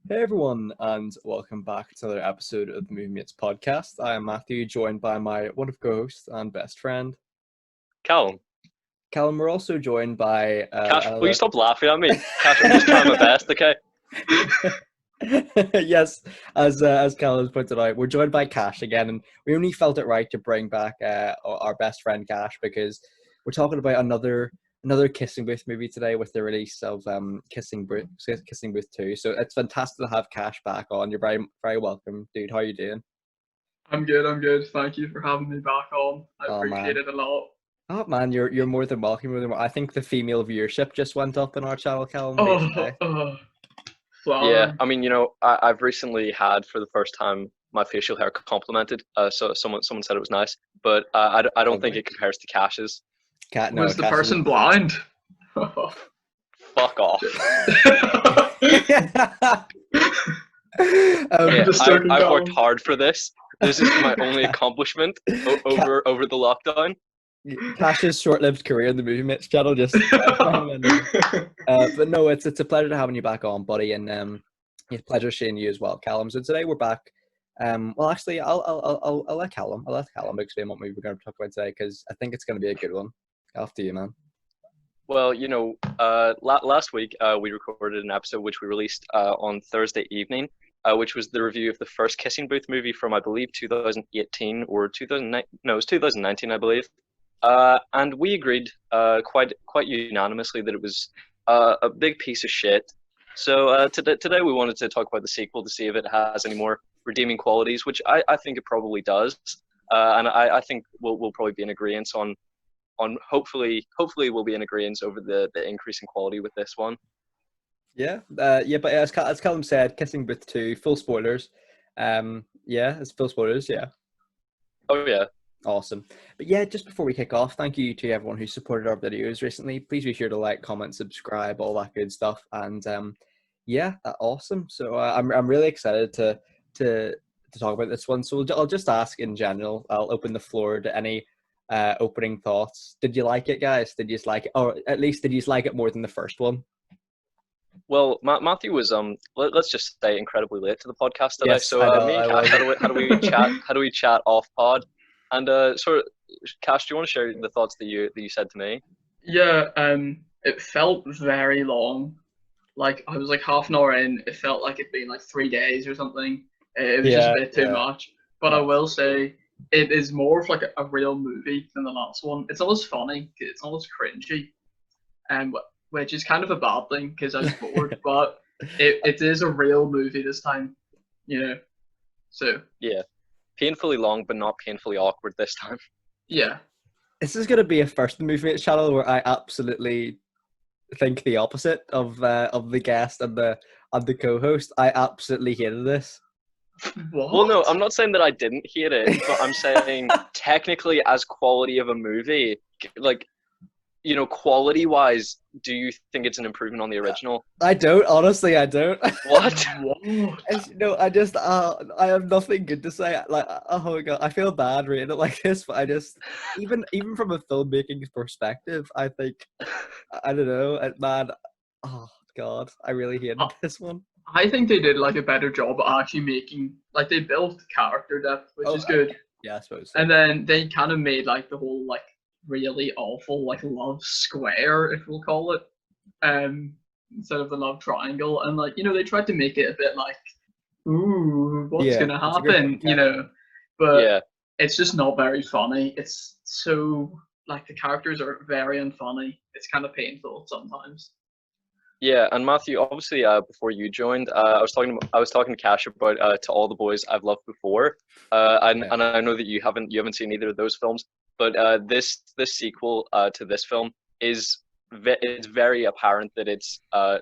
Hey everyone, and welcome back to another episode of the Movie Mates podcast. I am Matthew, joined by my wonderful co-host and best friend, Callum, Callum. We're also joined by Kash, will you another. stop laughing at me? Kash, I'm just trying my best, okay? Yes, as Callum has pointed out, we're joined by Kash again, and we only felt it right to bring back our best friend Kash because we're talking about another Kissing Booth movie today with the release of Kissing Booth 2. So it's fantastic to have Kash back on. You're very welcome, dude. How are you doing? I'm good. I'm good. Thank you for having me back on. I Oh appreciate man. it a lot. Oh man, you're more than welcome. I think the female viewership just went up in our channel, Callum, the other Oh, day. Yeah, flattering. I mean, I've recently had for the first time my facial hair complimented. So someone said it was nice, but I don't think Lovely. it compares to Cash's. Cat, no, Was the Cash is person amazing. blind? Fuck off. um, Yeah, Just joking, I've worked Callum. hard for this. This is my only accomplishment Ca- over the lockdown. Cash's short-lived career in the Movie Mitch channel just ended. But no, it's a pleasure to having you back on, buddy, and it's a pleasure seeing you as well, Callum. So today we're back. Well, actually, I'll let Callum explain what movie we're going to talk about today because I think it's going to be a good one. After you, man. Well, last week we recorded an episode which we released on Thursday evening, which was the review of the first Kissing Booth movie from, I believe, 2018 or 2009. No, it was 2019, I believe. And we agreed quite unanimously that it was a big piece of shit. So today we wanted to talk about the sequel to see if it has any more redeeming qualities, which I think it probably does. And I think we'll probably be in agreement on hopefully we'll be in agreement over the increase in quality with this one. Yeah, yeah, but as Callum said, Kissing Booth 2, full spoilers. Yeah, it's full spoilers. Yeah, Oh yeah. awesome. But yeah, just before we kick off, thank you to everyone who supported our videos recently. Please be sure to like, comment, subscribe, all that good stuff. And yeah, awesome. So I'm really excited to to talk about this one. So I'll just ask in general. I'll open the floor to any opening thoughts. Did you like it, guys? Did you just like it, or at least did you just like it more than the first one? Well, Matthew was let's just say incredibly late to the podcast today. Yes, So I know. me and I Cash, was. how do we chat? How do we chat off pod? And sort of, Cash, do you want to share the thoughts that you said to me? Yeah, it felt very long. Like I was like half an hour in. It felt like it'd been like 3 days or something. It was just a Yeah, bit too yeah. much. But I No. will say it is more of like a real movie than the last one. It's almost funny. It's almost cringy. Which is kind of a bad thing because I was bored. But it is a real movie this time, you know. So Yeah, painfully long, but not painfully awkward this time. yeah, This is going to be a first movie channel where I absolutely think the opposite of the guest and the co-host. I absolutely hated this. Well, no, what? I'm not saying that I didn't hate it, but I'm saying technically as quality of a movie, like quality wise, do you think it's an improvement on the original? I don't, honestly, I don't. What? What? No, I have nothing good to say. Like, oh my god, I feel bad reading it like this, but I just, even from a filmmaking perspective, I think, I don't know, man. Oh god, I really I hated this one. I think they did like a better job at actually making like they built character depth, which Oh, is good. yeah, I suppose so. And then they kind of made like the whole like really awful like love square, if we'll call it, instead of the love triangle. And like they tried to make it a bit like, ooh, what's Yeah, gonna it's a good happen, point, Cash. But Yeah. it's just not very funny. It's so like the characters are very unfunny. It's kind of painful sometimes. Yeah, and Matthew, obviously, before you joined, I was talking to Cash about to all the boys I've loved before, and Yeah, and I know that you haven't seen either of those films, but this sequel to this film is it's very apparent that it's a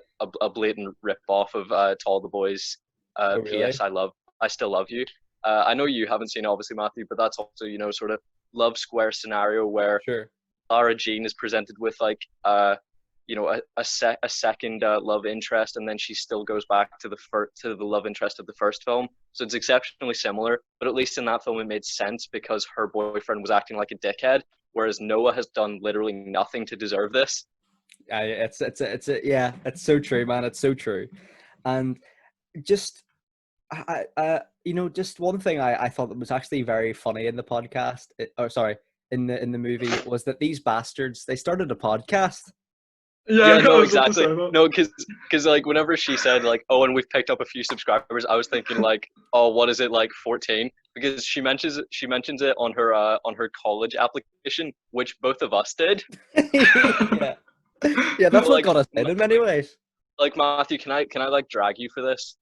blatant rip off of to all the boys. oh P.S. really? I still love you. I know you haven't seen it, obviously, Matthew, but that's also sort of love square scenario where Sure. Lara Jean is presented with like a second love interest, and then she still goes back to the love interest of the first film. So it's exceptionally similar, but at least in that film it made sense because her boyfriend was acting like a dickhead, whereas Noah has done literally nothing to deserve this. Yeah, it's yeah, it's so true, man. It's so true. And just just one thing I thought that was actually very funny in the podcast, in the movie, was that these bastards, they started a podcast. Yeah, I no, was about to exactly. say that. No, because like whenever she said like, oh, and we've picked up a few subscribers, I was thinking like, oh, what is it, like 14? Because she mentions it on her college application, which both of us did. Yeah, yeah, that's But, what like, got us in many ways. like Matthew, can I like drag you for this?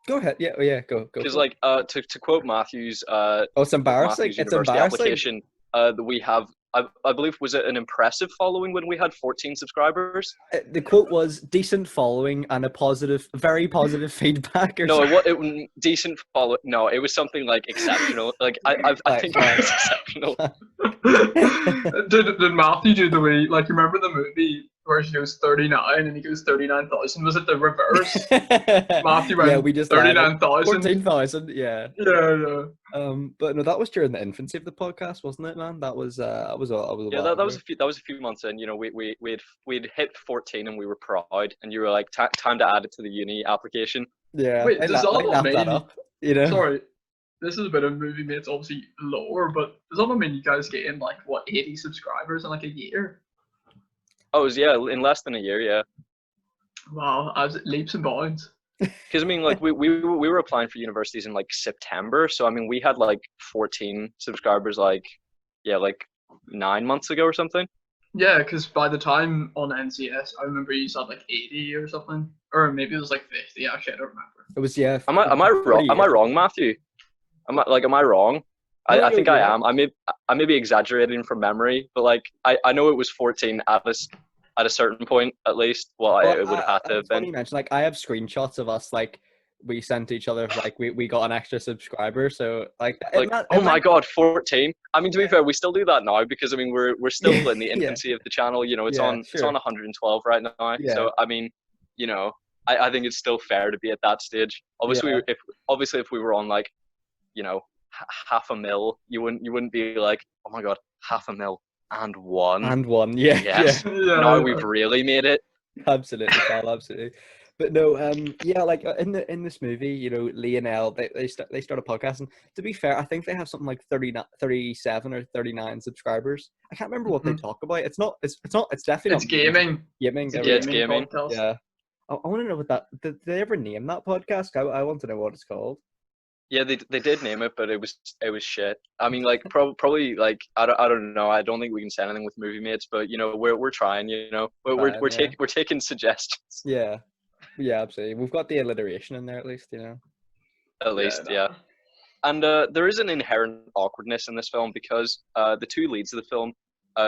Go ahead. Yeah, yeah, go Because for it. like to quote Matthew's Oh, it's embarrassing. It's university embarrassing. application, that we have, I believe, was it an impressive following when we had 14 subscribers? The quote was decent following and very positive feedback. Or No, something. decent follow. No, it was something like exceptional. Like I think it was exceptional. Did Matthew do the way, like, you remember the movie where she goes 39 and he goes 39,000? Was it the reverse? Matthew went, Yeah, we just 39,000. 14,000. Yeah. Yeah. But no, that was during the infancy of the podcast, wasn't it, man? That was a Yeah, while that was ago. a few months in. You know, we'd hit 14 and we were proud, and you were like, time to add it to the uni application. Yeah, Wait, I does that not lapped that mean? up, you know? Sorry, this is a bit of movie mates, obviously lower, but does that not mean you guys get in like what 80 subscribers in like a year? Oh, it was, yeah, in less than a year, yeah. Wow, I was leaps and bounds. Because I mean, like we were applying for universities in like September, so I mean we had like 14 subscribers, like, yeah, like 9 months ago or something. Yeah, because by the time on NCS, I remember you said like 80 or something, or maybe it was like 50. Actually, I don't remember. It was, yeah. Am I wrong? Am I wrong, Matthew? Am I wrong? No, I think I yeah. am. I may be exaggerating from memory, but like I know it was 14 at a certain point at least. Well, it would have had to have It's funny been. you mentioned, like, I have screenshots of us, like, we sent to each other, like, we got an extra subscriber, so like Like, oh my God, 14. I mean, to be fair, we still do that now because I mean we're still in the Yeah. infancy of the channel. You know, it's Yeah, on sure. 112 right now. Yeah. So I mean, you know, I think it's still fair to be at that stage. Obviously, Yeah. if we were on like, you know, half a mil, you wouldn't be like, oh my God, half a mil and one. And one, yeah. Yes. Yeah. Now we've really made it. Absolutely, Carl, absolutely. But no, yeah, like in this movie, you know, Lee and Elle, they start a podcast, and to be fair, I think they have something like 37 or 39 subscribers. I can't remember what they talk about. It's definitely It's not gaming. gaming. Yeah, it's gaming. Podcast. Yeah. I want to know what that. Did they ever name that podcast? I want to know what it's called. Yeah, they did name it, but it was shit. I mean, like probably like I don't know. I don't think we can say anything with movie mates, but you know we're trying. You know, we're Trying, we're taking suggestions. Yeah, yeah, absolutely. We've got the alliteration in there at least, you know. At least, no. yeah. And there is an inherent awkwardness in this film because the two leads of the film,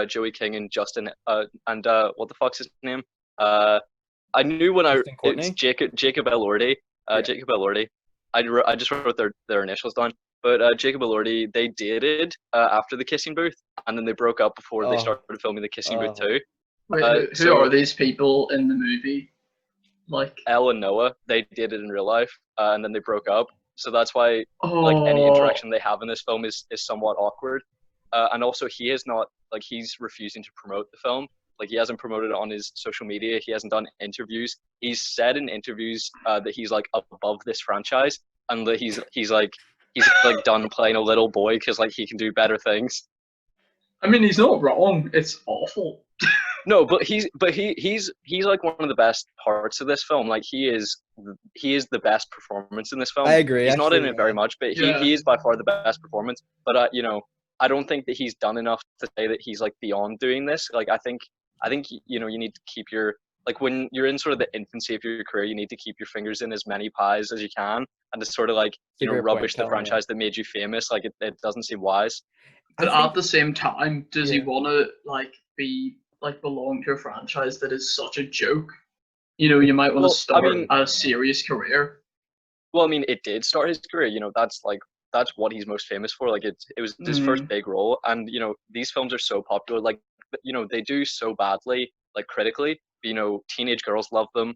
Joey King and Justin, and what the fuck's his name? I knew when Justin Courtney? it's Jacob Elordi. Yeah. Jacob Elordi. I just wrote their initials down. But Jacob Elordi, they dated after the kissing booth, and then they broke up before they started filming the kissing booth too. Wait, who so- are these people in the movie? Like, Elle and Noah, they dated in real life, and then they broke up. So that's why like any interaction they have in this film is somewhat awkward. And also he is not, like, he's refusing to promote the film. Like, he hasn't promoted it on his social media. He hasn't done interviews. He's said in interviews that he's like above this franchise, and that he's like done playing a little boy because like he can do better things. I mean, he's not wrong. It's awful. No, but he's like one of the best parts of this film. Like, he is the best performance in this film. I agree. He's not in actually, it very much, but Yeah. he is by far the best performance. But you know, I don't think that he's done enough to say that he's like beyond doing this. Like, I think you know, you need to keep your, like, when you're in sort of the infancy of your career, you need to keep your fingers in as many pies as you can, and to sort of like, you Keep know, your point, rubbish the Callum, yeah. franchise that made you famous. Like, it doesn't seem wise. But I think- at the same time, does he Yeah. want to like belong to a franchise that is such a joke? You know, you might want to Well, I start mean- a serious career. Well, I mean, it did start his career. You know, that's what he's most famous for. Like, it was his first big role, and you know, these films are so popular. Like, you know, they do so badly, like, critically. You know, teenage girls love them.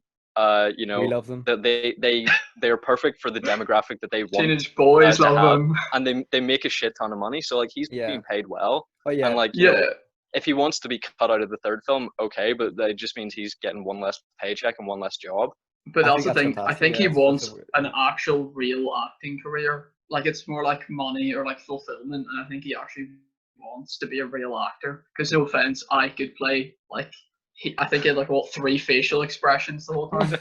You know, we love them. that they are perfect for the demographic that they want, Teenage boys to love have. them. and they make a shit ton of money. So like, he's Yeah. being paid well, Oh yeah, and like, you Yeah. know, if he wants to be cut out of the third film, okay, but that just means he's getting one less paycheck and one less job. But I that's think the that's thing. I fantastic. think Yeah, he that's wants a an actual real acting career. Like it's more like money or like fulfillment, and I think he actually wants to be a real actor. Because no offense, I could play like I think he had like what 3 facial expressions the whole time.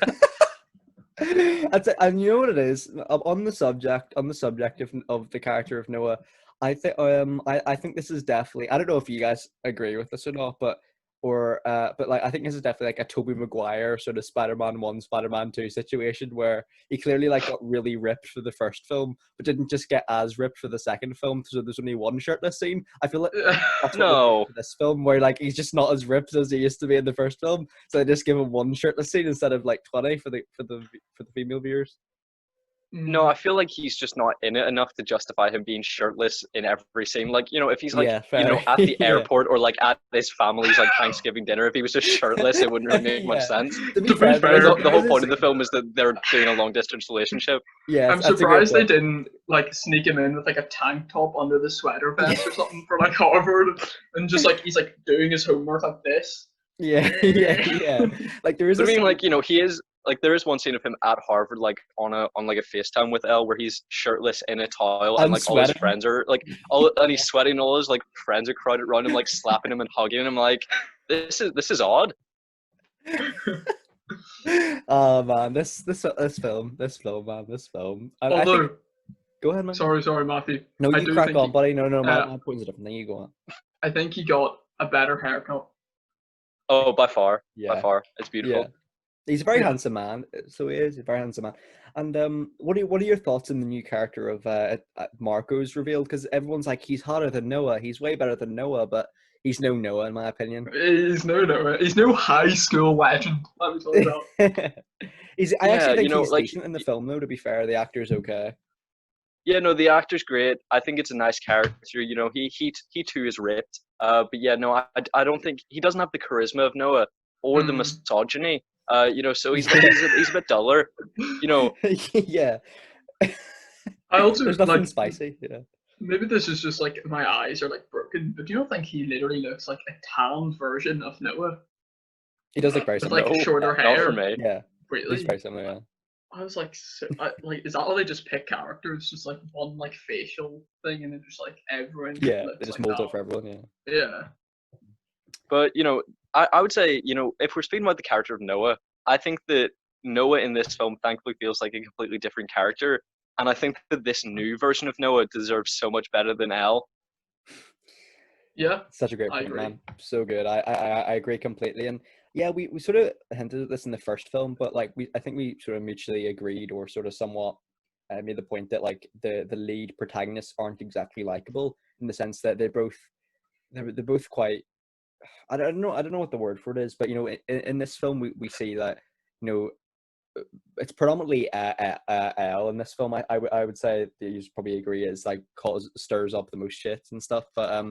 That's it. And you know what it is on the subject of the character of Noah. I think this is definitely, I don't know if you guys agree with this or not, but like I think this is definitely like a Tobey Maguire sort of Spider-Man 1, Spider-Man 2 situation where he clearly like got really ripped for the first film, but didn't just get as ripped for the second film. So there's only one shirtless scene. I feel like that's what they No. did for this film, where like he's just not as ripped as he used to be in the first film. So they just give him one shirtless scene instead of like 20 for the female viewers. No, I feel like he's just not in it enough to justify him being shirtless in every scene. Like, if he's like, Yeah, fair. at the Yeah. airport or like at his family's like Thanksgiving dinner, if he was just shirtless, it wouldn't really make much Yeah. sense. To be To be fair, fair, The whole there point is of the film is that they're doing a long distance relationship. yeah, I'm that's a great surprised they point. didn't like sneak him in with like a tank top under the sweater vest or something for like Harvard, and just like he's like doing his homework like this. Yeah, yeah. Like there is But a I mean, scene- like, he is like there is one scene of him at Harvard, like on like a FaceTime with Elle, where he's shirtless in a towel, and and like all his sweating. friends are like, and he's sweating, and all his like friends are crowded around him, like slapping him and hugging him. Like, this is odd. Oh man, this film, man, this film. I think. Although, Go ahead, man. sorry, Matthew. No, I you do crack think on, buddy. No, uh, my point's a different thing. You go on. I think he got a better haircut. Oh, by far, Yeah, it's beautiful. yeah. He's a very Yeah. handsome man. So he is a very handsome man. And what are your thoughts on the new character of Marco's revealed? Because everyone's like, he's hotter than Noah. He's way better than Noah, but he's no Noah in my opinion. He's no high school legend. Let me tell you that. I actually Yeah, think he's like, decent in the film, though. To be fair, the actor's okay. yeah, no, the actor's great. I think it's a nice character. He too is ripped. But yeah, no, I don't think he doesn't have the charisma of Noah or the misogyny. So he's a bit duller. Yeah. I also There's nothing like spicy. Yeah. maybe this is just like my eyes are like broken, but do you not think he literally looks like a tan version of Noah He does look very with similar. like shorter Not hair? for me. Yeah, he's Really? very similar. Yeah. I was like, like, is that how they just pick characters? Just like one like facial thing, and then just like everyone. Yeah, looks they just like mold that. it for everyone. Yeah. Yeah. But I would say, if we're speaking about the character of Noah, I think that Noah in this film thankfully feels like a completely different character, and I think that this new version of Noah deserves so much better than Elle. Yeah. Such a great I point, agree. man. So good. I agree completely. And yeah, we sort of hinted at this in the first film, but like I think we sort of mutually agreed or sort of somewhat made the point that like the lead protagonists aren't exactly likable in the sense that they're both quite. I don't know what the word for it is, but in this film we see that it's predominantly Elle in this film. I would say that you probably agree is like stirs up the most shit and stuff, but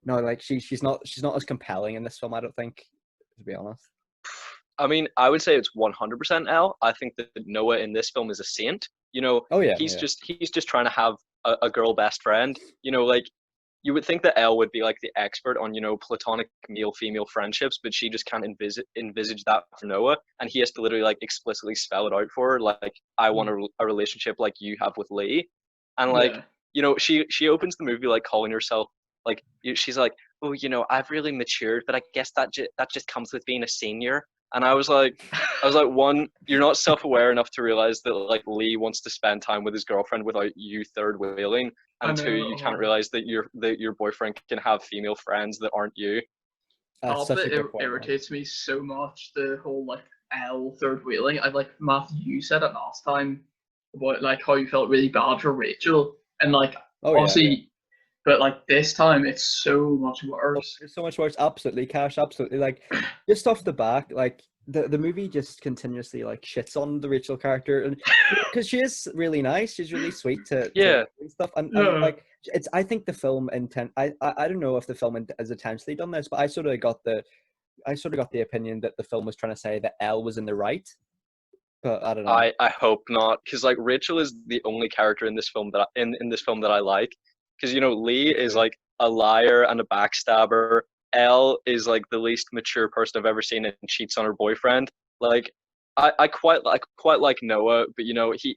no, like she's not as compelling in this film, I don't think, to be honest. I mean, I would say it's 100% Elle. I think that Noah in this film is a saint. Oh yeah, he's just trying to have a girl best friend. Like, you would think that Elle would be like the expert on, platonic male-female friendships, but she just can't envisage that for Noah, and he has to literally like explicitly spell it out for her, like, I want a relationship like you have with Lee, and like, she opens the movie like calling herself like, she's like, oh, I've really matured, but I guess that just comes with being a senior. And I was like, one, you're not self-aware enough to realize that like Lee wants to spend time with his girlfriend without you third wheeling, and two, you can't realize that your boyfriend can have female friends that aren't you. Such a good point, irritates me so much, the whole like Elle third wheeling. I like Matthew, you said it last time about like how you felt really bad for Rachel, and like obviously. Yeah. But like this time, it's so much worse. It's so much worse. Absolutely, Cash. Absolutely. Like, just off the back, like the movie just continuously like shits on the Rachel character, and because she is really nice, she's really sweet to stuff, and like it's. I think the film I don't know if the film has intentionally done this, but I sort of got the opinion that the film was trying to say that Elle was in the right. But I don't know. I hope not, because like Rachel is the only character in this film that in this film that I like. Because Lee is like a liar and a backstabber. Elle is like the least mature person I've ever seen and cheats on her boyfriend. Like, I quite like Noah, but you know he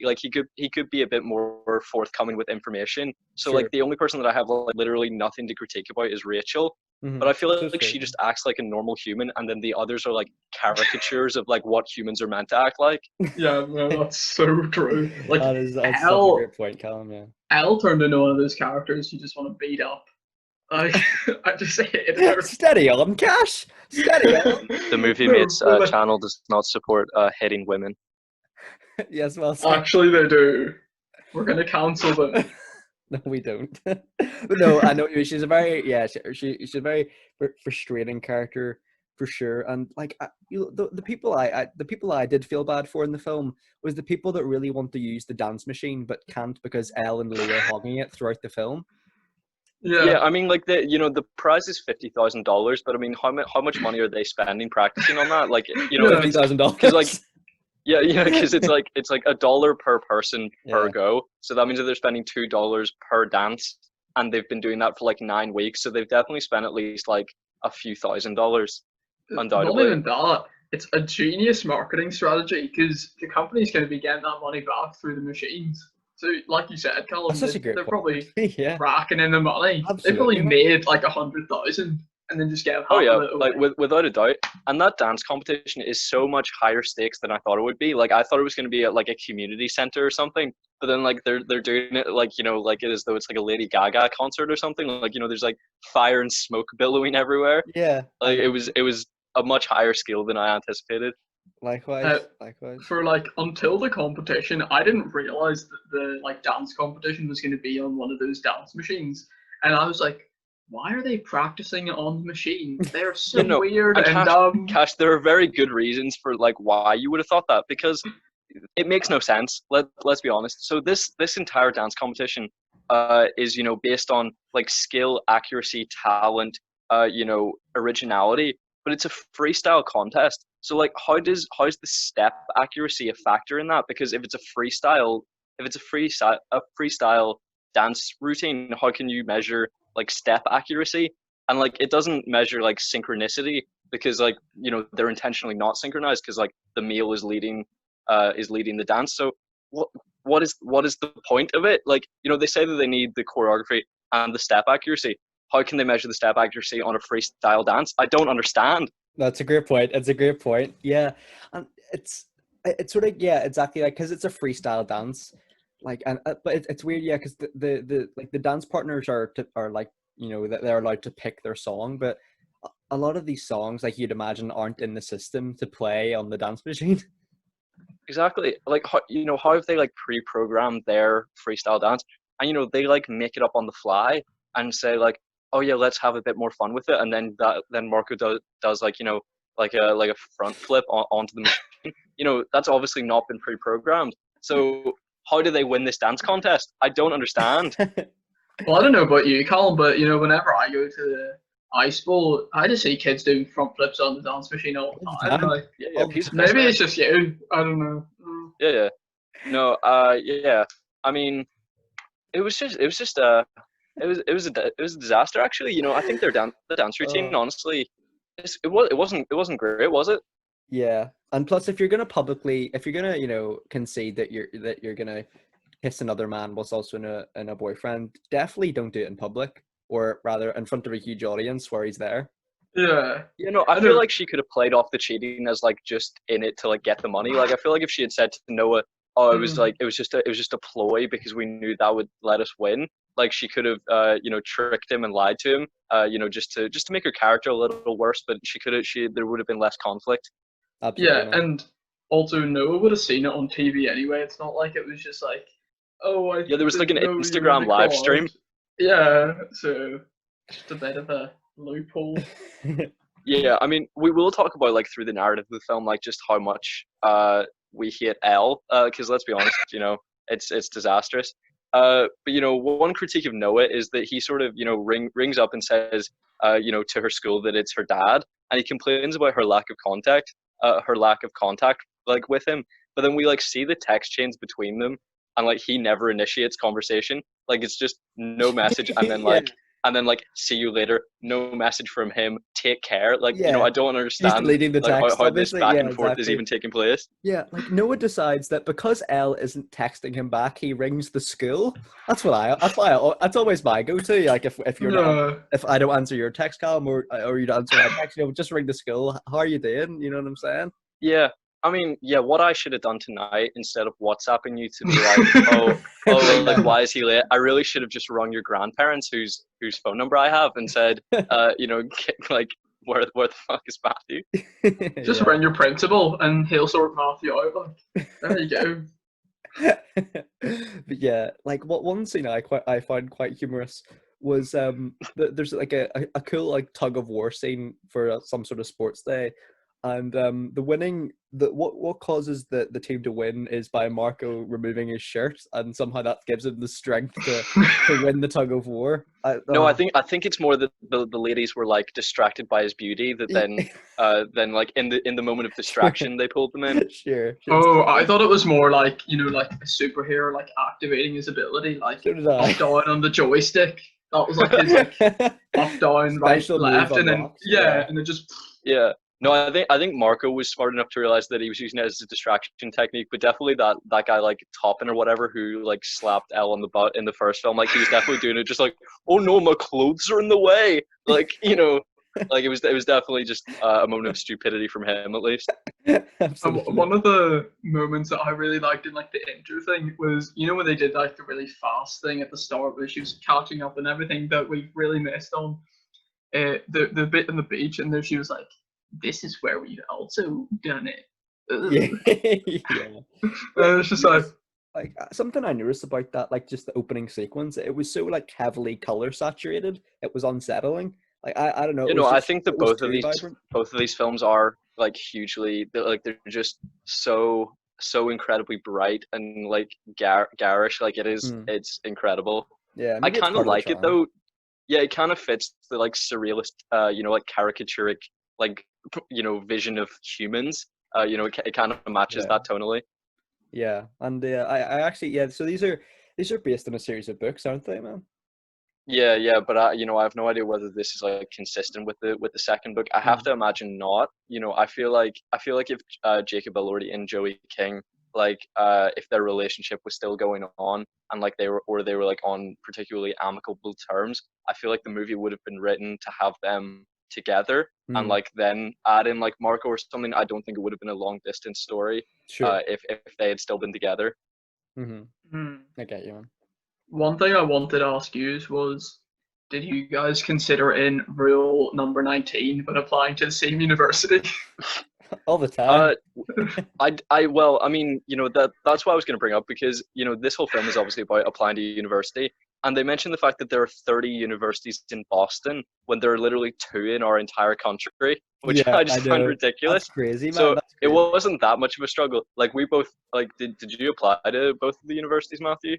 could be a bit more forthcoming with information. So like Sure. the only person that I have like literally nothing to critique about is Rachel, but Mm-hmm. I feel So like sweet. she just acts like a normal human, and then the others are like caricatures of like what humans are meant to act like. Yeah, no, that's so true. Like That's such a Elle, great point, Callum. Yeah. Elle turned into one of those characters you just want to beat up. I I just hated her. Steady on, Cash. Steady on. The movie No, mates but like, channel does not support hitting women. Yes, well said. actually they do. We're gonna cancel them. No, we don't. But no, I know what you mean. She's a very she's a very frustrating character for sure. And like the people the people I did feel bad for in the film was the people that really want to use the dance machine but can't because Elle and Lee are hogging it throughout the film. Yeah, Yeah. I mean, like the prize is $50,000, but I mean, how much money are they spending practicing on that? Like, you know, if Fifty it's thousand because like dollars. yeah, because it's like $1 per person per Yeah. go, so that means that they're spending $2 per dance, and they've been doing that for like 9 weeks, so they've definitely spent at least like a few $1,000s, Not undoubtedly. even that. It's a genius marketing strategy because the company's going to be getting that money back through the machines. So, like you said, That's Callum, such a great they're point, probably actually. Yeah, racking in the money. They probably absolutely. Like, made like 100,000 and then just gave Oh half yeah, of it like away. without a doubt. And that dance competition is so much higher stakes than I thought it would be. Like I thought it was going to be at like a community center or something, but then like they're doing it like you know like it as though it's like a Lady Gaga concert or something. Like you know there's like fire and smoke billowing everywhere. yeah, I Like know. it was a much higher scale than I anticipated. Uh, Likewise, likewise. for like until the competition, I didn't realize that the like dance competition was going to be on one of those dance machines, and I was like, why are they practicing on the machine? They're You so know, weird and and Cash, dumb. Cash, there are very good reasons for like why you would have thought that because it makes no sense. Let's be honest. So this entire dance competition is you know based on like skill, accuracy, talent, you know originality, but it's a freestyle contest. So like how's the step accuracy a factor in that? Because if it's a freestyle dance routine, how can you measure like step accuracy? And like it doesn't measure like synchronicity because like you know they're intentionally not synchronized because like the male is leading the dance. So what what is the point of it? Like you know they say that they need the choreography and the step accuracy. How can they measure the step accuracy on a freestyle dance? I don't understand. That's a great point. It's a great point. Yeah, and it's sort of yeah, exactly like because it's a freestyle dance, like and but it's weird, yeah, because the like the dance partners are like you know that they're allowed to pick their song, but a lot of these songs, like you'd imagine, aren't in the system to play on the dance machine. Exactly. Like how, you know how have they like pre-programmed their freestyle dance and you know they like make it up on the fly and say like oh yeah let's have a bit more fun with it and then Marco does like you know like a front flip onto the machine. You know that's obviously not been pre-programmed. So how do they win this dance contest? I don't understand. Well, I don't know about you, Colin, but whenever I go to the ice bowl, I just see kids doing front flips on the dance machine all All the the time. time, Like, Yeah, all the piece of time. piss, maybe man. it's just you. I don't know. Yeah, yeah. No, yeah. I mean, it was just it was a disaster actually. You know, I think the dance routine Oh. honestly it wasn't great, was it? Yeah, and plus, if you're gonna, you know, concede that you're gonna kiss another man whilst also in a boyfriend, definitely don't do it in public, or rather in front of a huge audience where he's there. Yeah, You know, I I feel know. like she could have played off the cheating as like just in it to like get the money. Like I feel like if she had said to Noah, "Oh, it was Mm, like it was just a ploy because we knew that would let us win." Like she could have you know tricked him and lied to him, you know, just to make her character a little worse. But she could have she there would have been less conflict. Absolutely yeah, not. and also Noah would have seen it on TV anyway. It's not like it was just like, oh, I Yeah, there was like didn't an know you were in Instagram the live crowd. stream. Yeah, so just a bit of a loophole. Yeah, I mean, we will talk about like through the narrative of the film, like just how much we hate Elle, because let's be honest, you know, it's disastrous. But you know, one critique of Noah is that he sort of you know rings up and says, you know, to her school that it's her dad, and he complains about her lack of contact like with him. But then we like see the text chains between them, and like he never initiates conversation. Like it's just no message, and then Yeah, like and then like see you later, no message from him, take care. Like, Yeah. I don't He's understand deleting the like text, how this obviously. back Yeah, and forth is exactly. even taking place. Yeah, like Noah decides that because Elle isn't texting him back, he rings the school. That's that's always my go-to. Like if you're not, No. if I don't answer your text, Callum, or you don't answer my text, just ring the school. How are you doing? You know what I'm saying? Yeah. I mean, yeah, what I should have done tonight instead of WhatsApping you to be like, oh, like why is he late? I really should have just rung your grandparents, whose phone number I have, and said, like, where the fuck is Matthew? Just Yeah. ring your principal and he'll sort Matthew out. Like, there you go. But yeah, like what one scene I find quite humorous was there's like a cool like tug of war scene for some sort of sports day, and what causes the team to win is by Marco removing his shirt, and somehow that gives him the strength to win the tug of war. No, I think it's more that the ladies were like distracted by his beauty that then like in the moment of distraction they pulled them in. Sure. Oh, I thought it was more like, like a superhero like activating his ability, like So did I. up down on the joystick. That was like his like up, down, right, Special move left, and then unlocked, yeah. and then just Yeah. No, I think Marco was smart enough to realize that he was using it as a distraction technique, but definitely that guy like Toppin or whatever who like slapped Elle on the butt in the first film, like he was definitely doing it just like, oh no, my clothes are in the way, like like it was definitely just a moment of stupidity from him at least. Absolutely. one of the moments that I really liked in like the intro thing was, when they did like the really fast thing at the start where she was catching up and everything that we really missed on, the bit on the beach, and then she was like, this is where we've also done it. Yeah. It's just like something I noticed about that, like just the opening sequence, it was so like heavily color saturated. It was unsettling. Like I don't know. I think that both of vibrant. these films are like hugely, they're just so incredibly bright and like garish. Like it's incredible. Yeah, I kind of like it though. Yeah, it kind of fits the like surrealist, like caricaturic, like vision of humans. It kind of matches that tonally. Yeah, and I actually So these are based on a series of books, aren't they, man? Yeah, but I have no idea whether this is like consistent with the second book. I have to imagine not. I feel like if Jacob Elordi and Joey King, like if their relationship was still going on and like they were like on particularly amicable terms, I feel like the movie would have been written to have them together and like then add in like Marco or something. I don't think it would have been a long distance story. Sure. If they had still been together. I get you, man. One thing I wanted to ask you was, did you guys consider in rule number 19 when applying to the same university? All the time. Well, I mean, that's what I was going to bring up, because this whole film is obviously about applying to university, and they mentioned the fact that there are 30 universities in Boston when there are literally 2 in our entire country, which I just find ridiculous. That's crazy, man. So That's it crazy. wasn't that much of a struggle. Like we both did you apply to both of the universities, Matthew?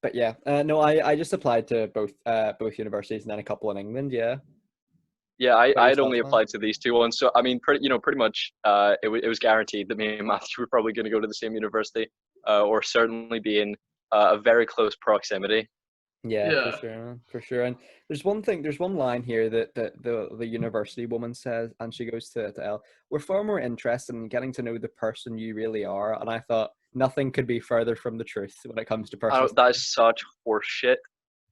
But yeah, no, I just applied to both universities and then a couple in England. Yeah. Yeah, I had only applied to these 2 ones, so I mean, pretty much, it was guaranteed that me and Matthew were probably going to go to the same university, or certainly be in a very close proximity. Yeah, for sure. And there's one line here that the university woman says, and she goes to Elle, "We're far more interested in getting to know the person you really are." And I thought nothing could be further from the truth when it comes to personal. That is such horseshit.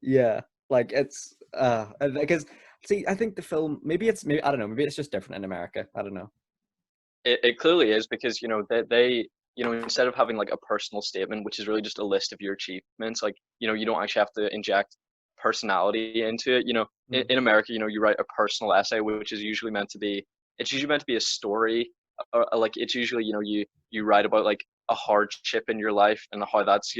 Yeah, like it's because see, I think the film maybe I don't know, maybe it's just different in America. I don't know. It clearly is, because they instead of having like a personal statement, which is really just a list of your achievements, like you don't actually have to inject personality into it. In America, you write a personal essay, which is usually meant to be a story, or like it's usually you write about like a hardship in your life and how that's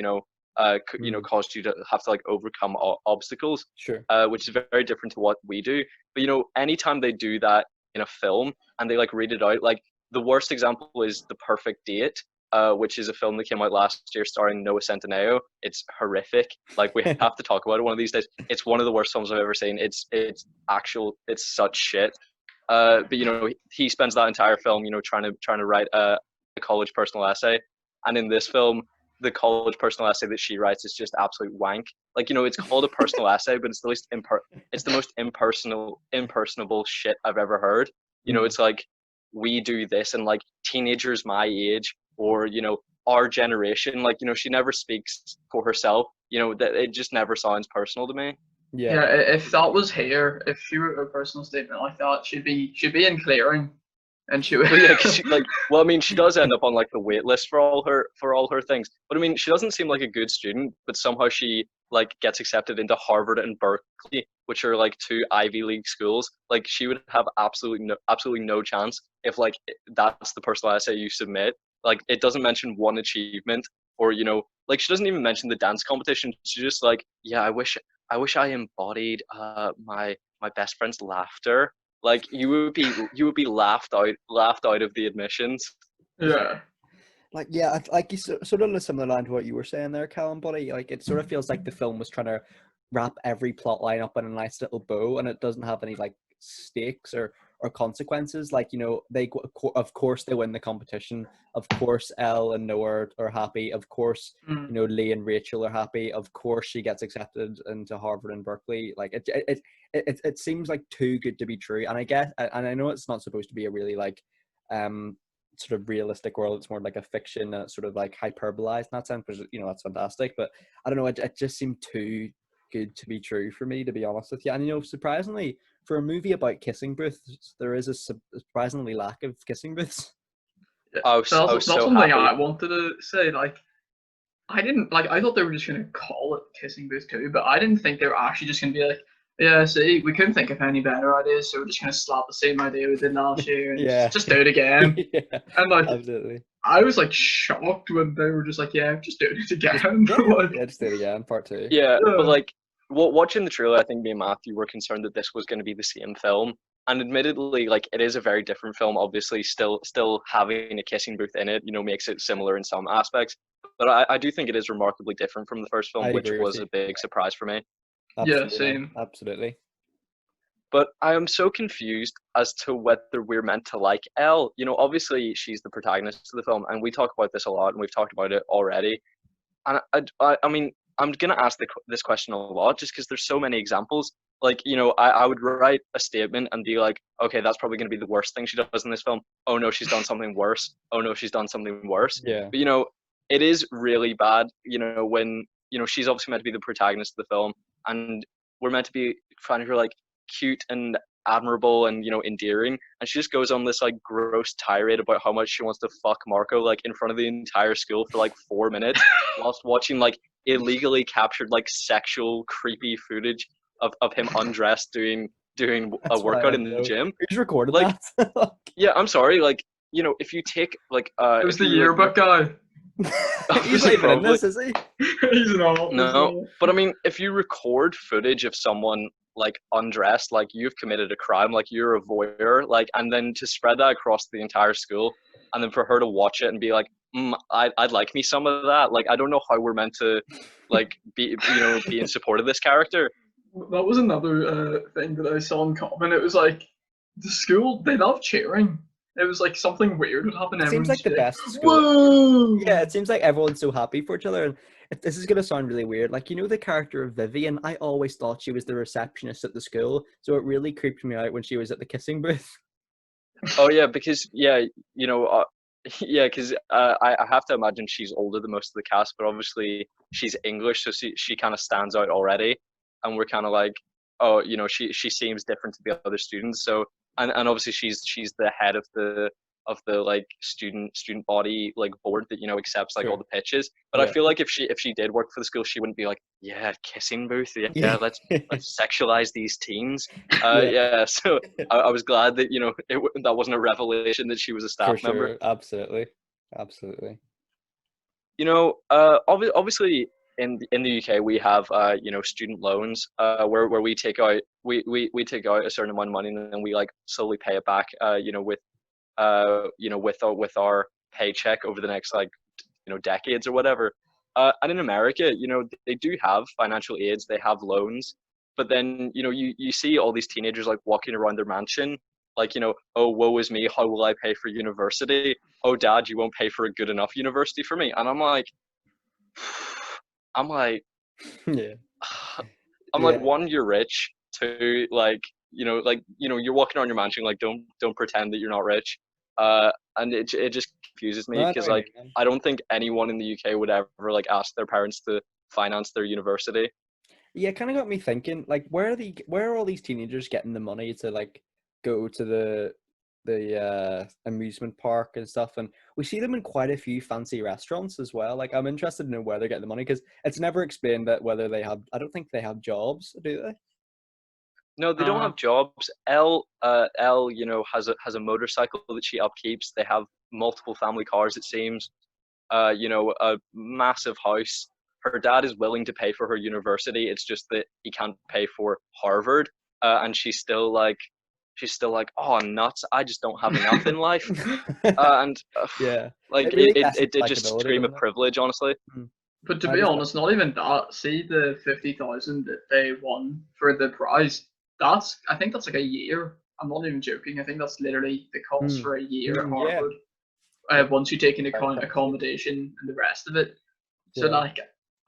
caused you to have to like overcome obstacles. Sure. Which is very different to what we do. But anytime they do that in a film and they like read it out, like the worst example is The Perfect Date, which is a film that came out last year starring Noah Centineo. It's horrific. Like we have to talk about it one of these days. It's one of the worst films I've ever seen. It's such shit. But he spends that entire film trying to write a college personal essay, and in this film the college personal essay that she writes is just absolute wank. Like, you know, it's called a personal essay, but it's the least it's the most impersonable shit I've ever heard. You know, it's like, we do this, and like teenagers my age, or, you know, our generation, like, you know, she never speaks for herself. You know, that it just never sounds personal to me. Yeah, if that was here, if she wrote a personal statement like that, she'd be in clearing, and she would. Well, yeah, 'cause well, I mean, she does end up on like the wait list for all her things. But I mean, she doesn't seem like a good student, but somehow she like gets accepted into Harvard and Berkeley, which are like two Ivy League schools. Like, she would have absolutely no chance if like that's the personal essay you submit. Like, it doesn't mention one achievement, or, you know, like, she doesn't even mention the dance competition. She's just like, yeah, I wish I embodied my best friend's laughter. Like, you would be laughed out of the admissions. Yeah. Like, yeah, like you sort of in a similar line to what you were saying there, Callum, buddy. Like, it sort of feels like the film was trying to wrap every plot line up in a nice little bow, and it doesn't have any like stakes or consequences. Like, you know, of course they win the competition. Of course Elle and Noah are happy. Of course, you know, Lee and Rachel are happy. Of course she gets accepted into Harvard and Berkeley. Like, it seems like too good to be true. And I guess, and I know it's not supposed to be a really like sort of realistic world. It's more like a fiction, and it's sort of like hyperbolized in that sense, which, you know, that's fantastic. But I don't know, it just seemed too good to be true for me, to be honest with you. And, you know, surprisingly, for a movie about kissing booths, there is a surprisingly lack of kissing booths. That's something happy. I wanted to say. Like, I didn't like. I thought they were just gonna call it Kissing Booth 2, but I didn't think they were actually just gonna be like, yeah, see, we couldn't think of any better ideas, so we're just gonna slap the same idea we did last year and just do it again. Yeah, and like, absolutely. I was like shocked when they were just like, yeah, just do it again. Yeah, just do it again, part 2. Yeah, but like, watching the trailer, I think me and Matthew were concerned that this was going to be the same film. And admittedly, like, it is a very different film. Obviously, still having a kissing booth in it, you know, makes it similar in some aspects. But I do think it is remarkably different from the first film, which was a big surprise for me. Absolutely, yeah, same. Absolutely. But I am so confused as to whether we're meant to like Elle. You know, obviously she's the protagonist of the film, and we talk about this a lot, and we've talked about it already. And I mean, I'm gonna ask this question a lot, just because there's so many examples. Like, you know, I would write a statement and be like, okay, that's probably gonna be the worst thing she does in this film. Oh no, she's done something worse. Oh no, she's done something worse. Yeah. But, you know, it is really bad. You know, when, you know, she's obviously meant to be the protagonist of the film, and we're meant to be finding her like cute and admirable and, you know, endearing, and she just goes on this like gross tirade about how much she wants to fuck Marco, like, in front of the entire school for like 4 minutes whilst watching like illegally captured like sexual creepy footage of him undressed doing a workout in the gym. Who's recorded like that? Yeah, I'm sorry, like, you know, if you take like it was the yearbook guy. He's not even in this, is he? He's not. No, but I mean, if you record footage of someone like undressed, like, you've committed a crime, like, you're a voyeur, like, and then to spread that across the entire school, and then for her to watch it and be like, I'd like me some of that. Like, I don't know how we're meant to like be in support of this character. That was another thing that I saw in common. It was like, the school, they love cheering. It was like something weird would happen. It seems like the best school. Whoa! Yeah, it seems like everyone's so happy for each other. And this is going to sound really weird. Like, you know, the character of Vivian, I always thought she was the receptionist at the school. So it really creeped me out when she was at the kissing booth. Oh, yeah, because, yeah, you know, yeah, because I have to imagine she's older than most of the cast, but obviously she's English, so she kind of stands out already. And we're kind of like, oh, you know, she seems different to the other students. So, and obviously she's the head of the like student body, like, board that, you know, accepts like all the pitches. But I feel like if she did work for the school, she wouldn't be like, yeah, kissing booth, yeah, let's sexualize these teens. Yeah, so I was glad that, you know, that wasn't a revelation that she was a staff member. Absolutely. You know, obviously in the UK we have you know, student loans where we take out we take out a certain amount of money, and then we like slowly pay it back you know, with you know, with our paycheck over the next, like, you know, decades or whatever. And in America, you know, they do have financial aids, they have loans, but then, you know, you see all these teenagers like walking around their mansion, like, you know, oh, woe is me, how will I pay for university? Oh, dad, you won't pay for a good enough university for me. And I'm like, I'm like, Yeah. I'm like, Yeah. one, you're rich. Two, like, you're walking around your mansion, like, don't pretend that you're not rich. And it just confuses me No, I know because what you like mean, man. I don't think anyone in the UK would ever like ask their parents to finance their university. Yeah, it kind of got me thinking, like, where are all these teenagers getting the money to like go to the amusement park and stuff? And we see them in quite a few fancy restaurants as well. Like, I'm interested to know where they're getting the money because it's never explained that whether they have. I don't think they have jobs, do they? No, they don't Uh, have jobs. Elle, has a motorcycle that she upkeeps. They have multiple family cars, it seems. A massive house. Her dad is willing to pay for her university. It's just that he can't pay for Harvard. And she's still like, oh, nuts. I just don't have enough in life. And Yeah, like it really tests it just likability, scream of doesn't it? privilege, honestly. Mm. but to I be just honest, not even that. See the 50,000 that they won for the prize. I think that's like a year. I'm not even joking. I think that's literally the cost mm, for a year at yeah, Harvard. yeah, Once you take into very account pricey. accommodation and the rest of it. So Yeah, like,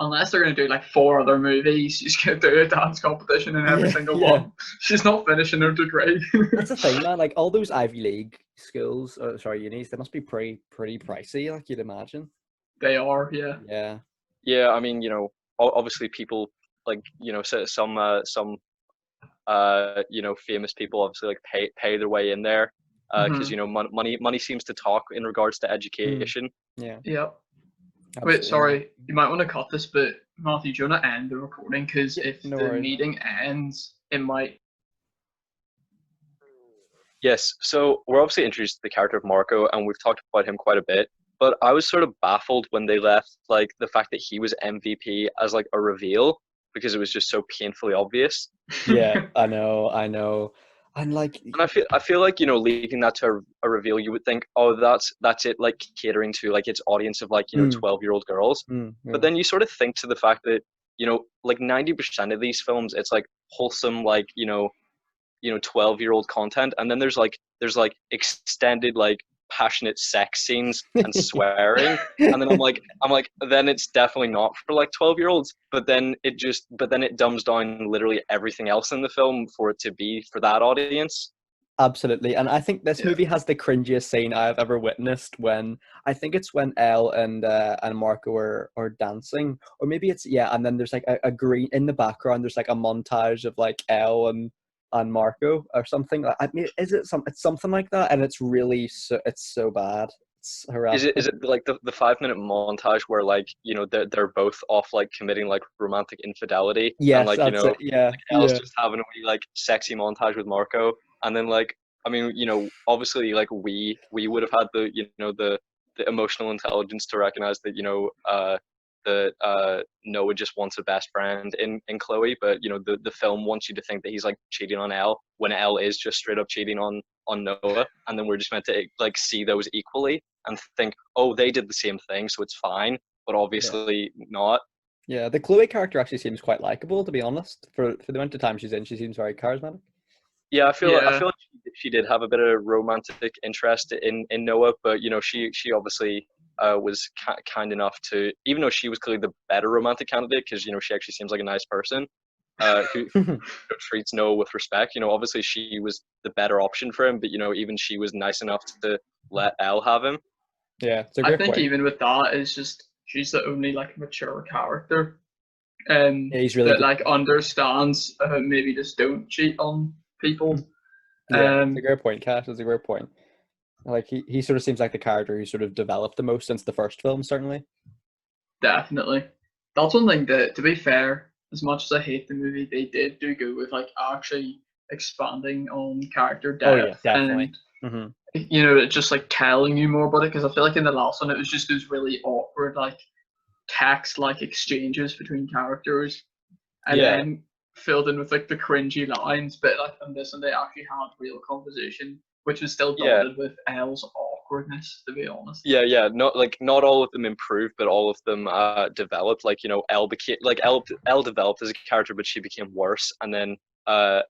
unless they're gonna do like 4 other movies, she's gonna do a dance competition in every yeah, single yeah. one. She's not finishing her degree. That's the thing, man. Like all those Ivy League schools, sorry, unis, they must be pretty pricey, like you'd imagine. They are, yeah. Yeah. Yeah, I mean, obviously people like, some famous people obviously like pay their way in there, because Hmm. money seems to talk in regards to Mm, education. yeah. Yep. Wait, Absolutely, man. sorry. You might want to cut this, but Matthew, do you want to end the recording? Because Yeah. if No the worries, man. meeting ends, it might. Yes, so we're obviously introduced to the character of Marco, and we've talked about him quite a bit. But I was sort of baffled when they left, like the fact that he was MVP as like a reveal because it was just so painfully obvious. Yeah, I know. And like, And I feel like leaving that to a reveal, you would think, oh, that's it, like catering to like its audience of like mm, 12-year-old girls. But yeah. then you sort of think to the fact that like 90% of these films, it's like wholesome, like 12-year-old content, and then there's like extended like passionate sex scenes and swearing, and then I'm like then it's definitely not for like 12-year-olds, but then it dumbs down literally everything else in the film for it to be for that audience. Absolutely. And I think this Yeah. movie has the cringiest scene I've ever witnessed when I think it's when Elle and Marco are dancing. Or maybe it's yeah, and then there's like a green in the background, there's like a montage of like Elle and Marco or something. I mean, it's something like that, and it's so bad. It's Is horrific. it is it like the 5-minute montage where like they're both off like committing like romantic infidelity, and Yes, like that's it. Yeah, Elle's yeah. just having a wee like sexy montage with Marco, and then like I mean obviously like we would have had the emotional intelligence to recognize that that Noah just wants a best friend in Chloe, but the film wants you to think that he's like cheating on Elle when Elle is just straight up cheating on Noah, and then we're just meant to like see those equally and think, oh, they did the same thing, so it's fine, but Yeah. obviously not. Yeah. The Chloe character actually seems quite likable, to be honest. For the amount of time she's in, she seems very charismatic. Yeah, I feel Yeah. like she did have a bit of romantic interest in Noah, but she obviously was kind enough to, even though she was clearly the better romantic candidate, because she actually seems like a nice person, who treats Noah with respect. Obviously she was the better option for him, but even she was nice enough to let Elle have him. Yeah, it's a I great think point. even with that, it's just she's the only like mature character Yeah, he's really that good. like understands maybe just don't cheat on people. Yeah, it's a Um, great point, Cash. It's a great point. Like he sort of seems like the character who sort of developed the most since the first film, certainly. Definitely. That's one thing that, to be fair, as much as I hate the movie, they did do good with like actually expanding on character Oh yeah, depth definitely. and Hmm. just like telling you more about it. Because I feel like in the last one, it was just those really awkward like text like exchanges between characters, and Yeah, then filled in with like the cringy lines. But like on this one, they actually had real conversation, which was still Yeah, dotted with Elle's awkwardness, to be honest. yeah. Not all of them improved, but all of them developed. Like Elle became like Elle developed as a character, but she became worse, and then uh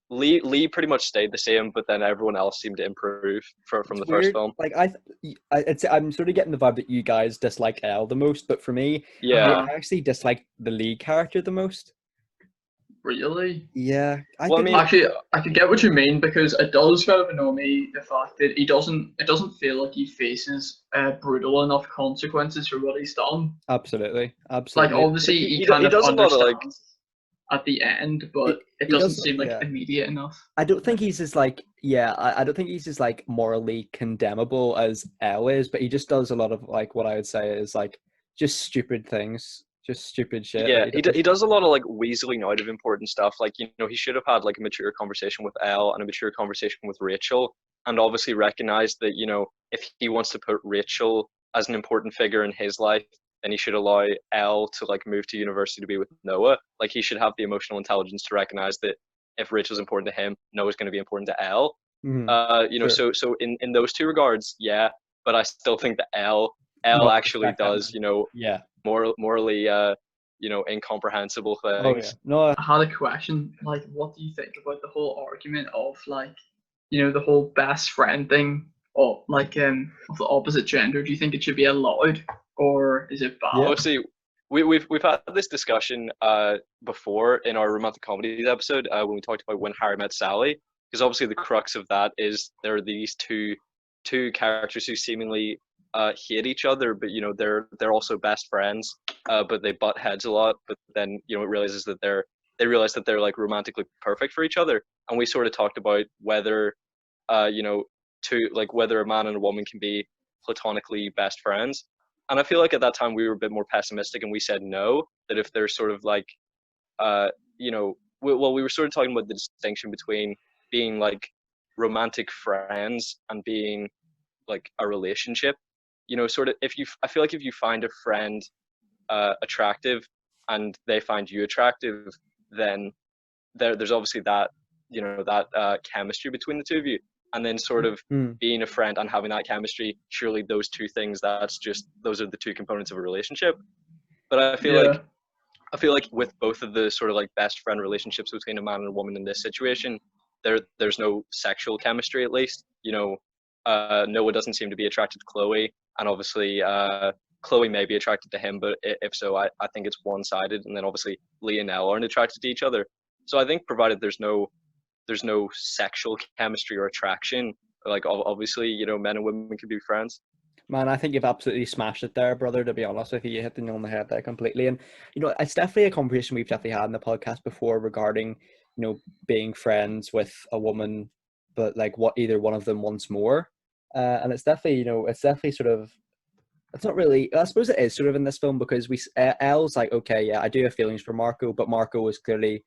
Lee pretty much stayed the same, but then everyone else seemed to improve from the first film. Like I'm sort of getting the vibe that you guys dislike Elle the most, but for me, Yeah. I actually dislike the lead character the most. Really? Yeah, Well, I mean, Actually, I can get what you mean, because it does kind of annoy me the fact that it doesn't feel like he faces brutal enough consequences for what he's done. absolutely. Like, obviously he kind he of does a lot of understands at the end, but it he doesn't does, seem like yeah. immediate enough. I don't think he's as like, I don't think he's as like morally condemnable as Elle is, but he just does a lot of like what I would say is like just stupid things, just stupid shit. Yeah, that he does. he does a lot of like weaseling out of important stuff. Like, you know, he should have had like a mature conversation with Elle and a mature conversation with Rachel, and obviously recognized that, you know, if he wants to put Rachel as an important figure in his life, then he should allow Elle to like move to university to be with Noah. Like, he should have the emotional intelligence to recognize that if Rachel's important to him, Noah's going to be important to Elle. Mhm. You know, Sure. so in those two regards, yeah. But I still think that Elle No, I actually respect that, does, man. you know, Yeah. morally you know, incomprehensible Oh yeah. things. No. I had a question, like, what do you think about the whole argument of, like, you know, the whole best friend thing, or like of the opposite gender? Do you think it should be allowed, or is it Yeah. bad? Obviously, we've had this discussion before in our romantic comedies episode when we talked about When Harry Met Sally, because obviously the crux of that is there are these two characters who seemingly hate each other, but you know they're also best friends, but they butt heads a lot. But then, you know, it realizes that they realize that they're like romantically perfect for each other, and we sort of talked about whether you know, whether a man and a woman can be platonically best friends. And I feel like at that time we were a bit more pessimistic, and we said no, that if there's sort of like you know, we were sort of talking about the distinction between being like romantic friends and being like a relationship. You know, sort of, I feel like if you find a friend attractive and they find you attractive, then there's obviously that, you know, that chemistry between the two of you. And then sort of Mm. being a friend and having that chemistry, surely those two things, those are the two components of a relationship. But I feel Yeah. like with both of the sort of like best friend relationships between a man and a woman in this situation, there's no sexual chemistry, at least. You know, Noah doesn't seem to be attracted to Chloe, and obviously Chloe may be attracted to him, but if so, I think it's one-sided. And then obviously Lee and Elle aren't attracted to each other. So I think provided there's no sexual chemistry or attraction, like obviously, you know, men and women can be friends. Man, I think you've absolutely smashed it there, brother, to be honest with you. You hit the nail on the head there completely. And, you know, it's definitely a conversation we've definitely had in the podcast before regarding, you know, being friends with a woman, but like what either one of them wants more. And it's definitely, you know, it's definitely sort of, it's not really, I suppose it is sort of in this film because Elle's like, okay, yeah, I do have feelings for Marco, but Marco is clearly,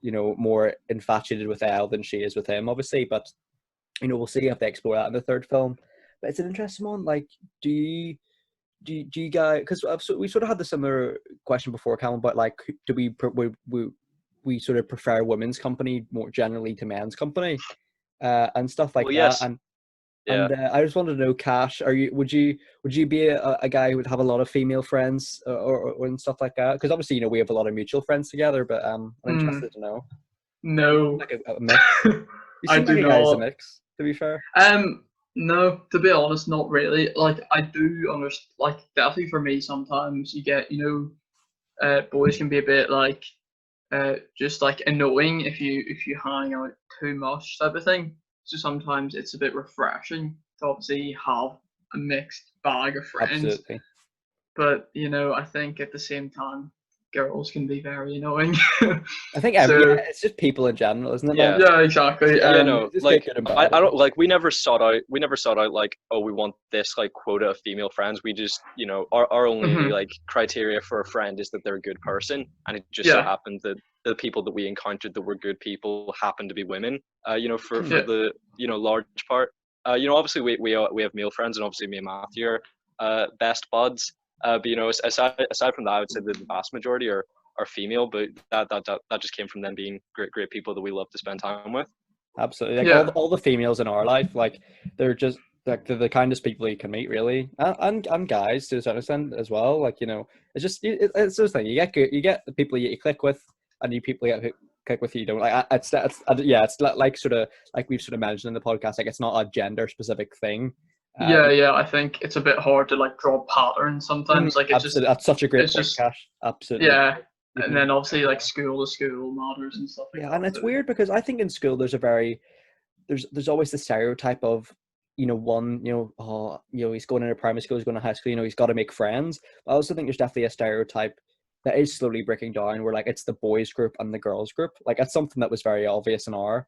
you know, more infatuated with Elle than she is with him, obviously. But, you know, we'll see if they explore that in the third film. But it's an interesting one. Like, do you guys? Because we sort of had the similar question before, Callum. But like, do we sort of prefer women's company more generally to men's company, and stuff like Well, that? yes, yeah. And I just wanted to know, Kash, would you be a guy who would have a lot of female friends or and stuff like that? Because obviously, you know, we have a lot of mutual friends together. But I'm Hmm. interested to know. No. Like a mix. You I seem do like a guy who's a not. mix. To be fair. No, to be honest, not really. Like, I do understand. Like, definitely for me, sometimes you get, you know, boys can be a bit like, just like annoying if you hang out too much type of thing. So sometimes it's a bit refreshing to obviously have a mixed bag of friends. Absolutely. But, you know, I think at the same time, girls can be very annoying. I think So it's just people in general, isn't it, Yeah. man? yeah, exactly. You know, Just like get good and I bad. don't like we never sought out like, oh, we want this like quota of female friends. We just, you know, our only Mhm. like criteria for a friend is that they're a good person, and it just so Yeah. happened that the people that we encountered that were good people happened to be women. You know, for Yeah. the, you know, large part. You know, obviously we have male friends, and obviously me and Matthew are best buds. But you know, aside from that, I would say that the vast majority are female, but that just came from them being great people that we love to spend time with. Absolutely. Like Yeah. all the females in our life, like they're just like they're the kindest people you can meet, really, and guys to a certain extent as well. Like, you know, it's just it's those things. You get the people you click with, and you people you like with you, don't like it's like sort of like we've sort of mentioned in the podcast, like it's not a gender specific thing. Yeah, I think it's a bit hard to like draw patterns sometimes. Like it's absolutely, just that's such a great it's point, just Cash. Absolutely. yeah, and Mhm. then obviously like school to school matters and stuff like Yeah, that and it's too. weird because I think in school there's always the stereotype of, he's going into primary school, he's going to high school, he's got to make friends. But I also think there's definitely a stereotype that is slowly breaking down, where like it's the boys group and the girls group. Like that's something that was very obvious in our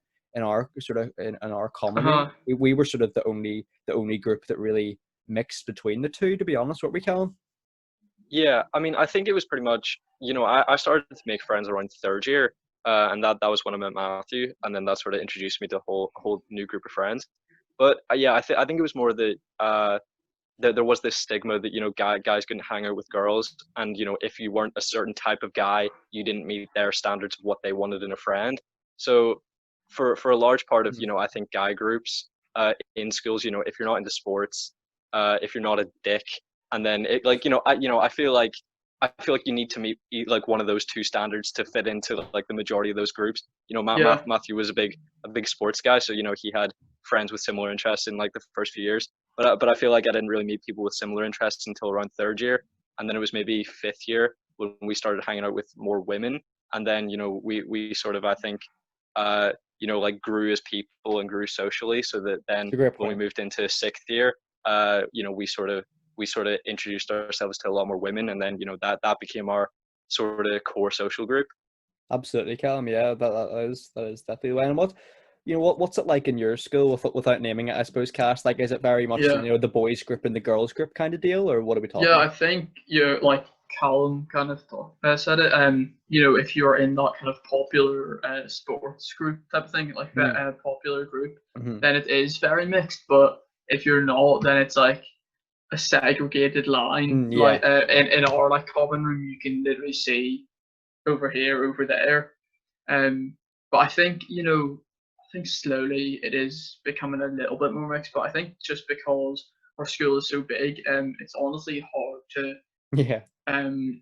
sort of in our comedy. Uh-huh. We were sort of the only group that really mixed between the two, to be honest. What we call. Yeah, I mean, I think it was pretty much, I started to make friends around third year, and that was when I met Matthew, and then that sort of introduced me to a whole new group of friends. But yeah, I think it was more that there was this stigma that guys couldn't hang out with girls, and if you weren't a certain type of guy, you didn't meet their standards of what they wanted in a friend. So for a large part of I think guy groups in schools, if you're not into sports, if you're not a dick, and then it like I feel like you need to meet like one of those two standards to fit into like the majority of those groups. Yeah. Matthew was a big sports guy, so he had friends with similar interests in like the first few years. But I feel like I didn't really meet people with similar interests until around third year, and then it was maybe fifth year when we started hanging out with more women, and then we sort of, I think, like grew as people and grew socially, so that then It's a great when we point. moved into sixth year, we sort of introduced ourselves to a lot more women, and then that became our sort of core social group. Absolutely, Callum. Yeah, that is definitely the way. And what's it like in your school, without naming it, I suppose, Cash? Like, is it very much Yeah. the boys group and the girls group kind of deal, or what are we Yeah, talking I about? think like Callum kind of said it. If you're in that kind of popular sports group type of thing, like that Mm, popular group, mhm. then it is very mixed. But if you're not, then it's like a segregated line. Yeah, Like in our like common room, you can literally see over here, over there. Um, but I think slowly it is becoming a little bit more mixed. But I think just because our school is so big, it's honestly hard to yeah, um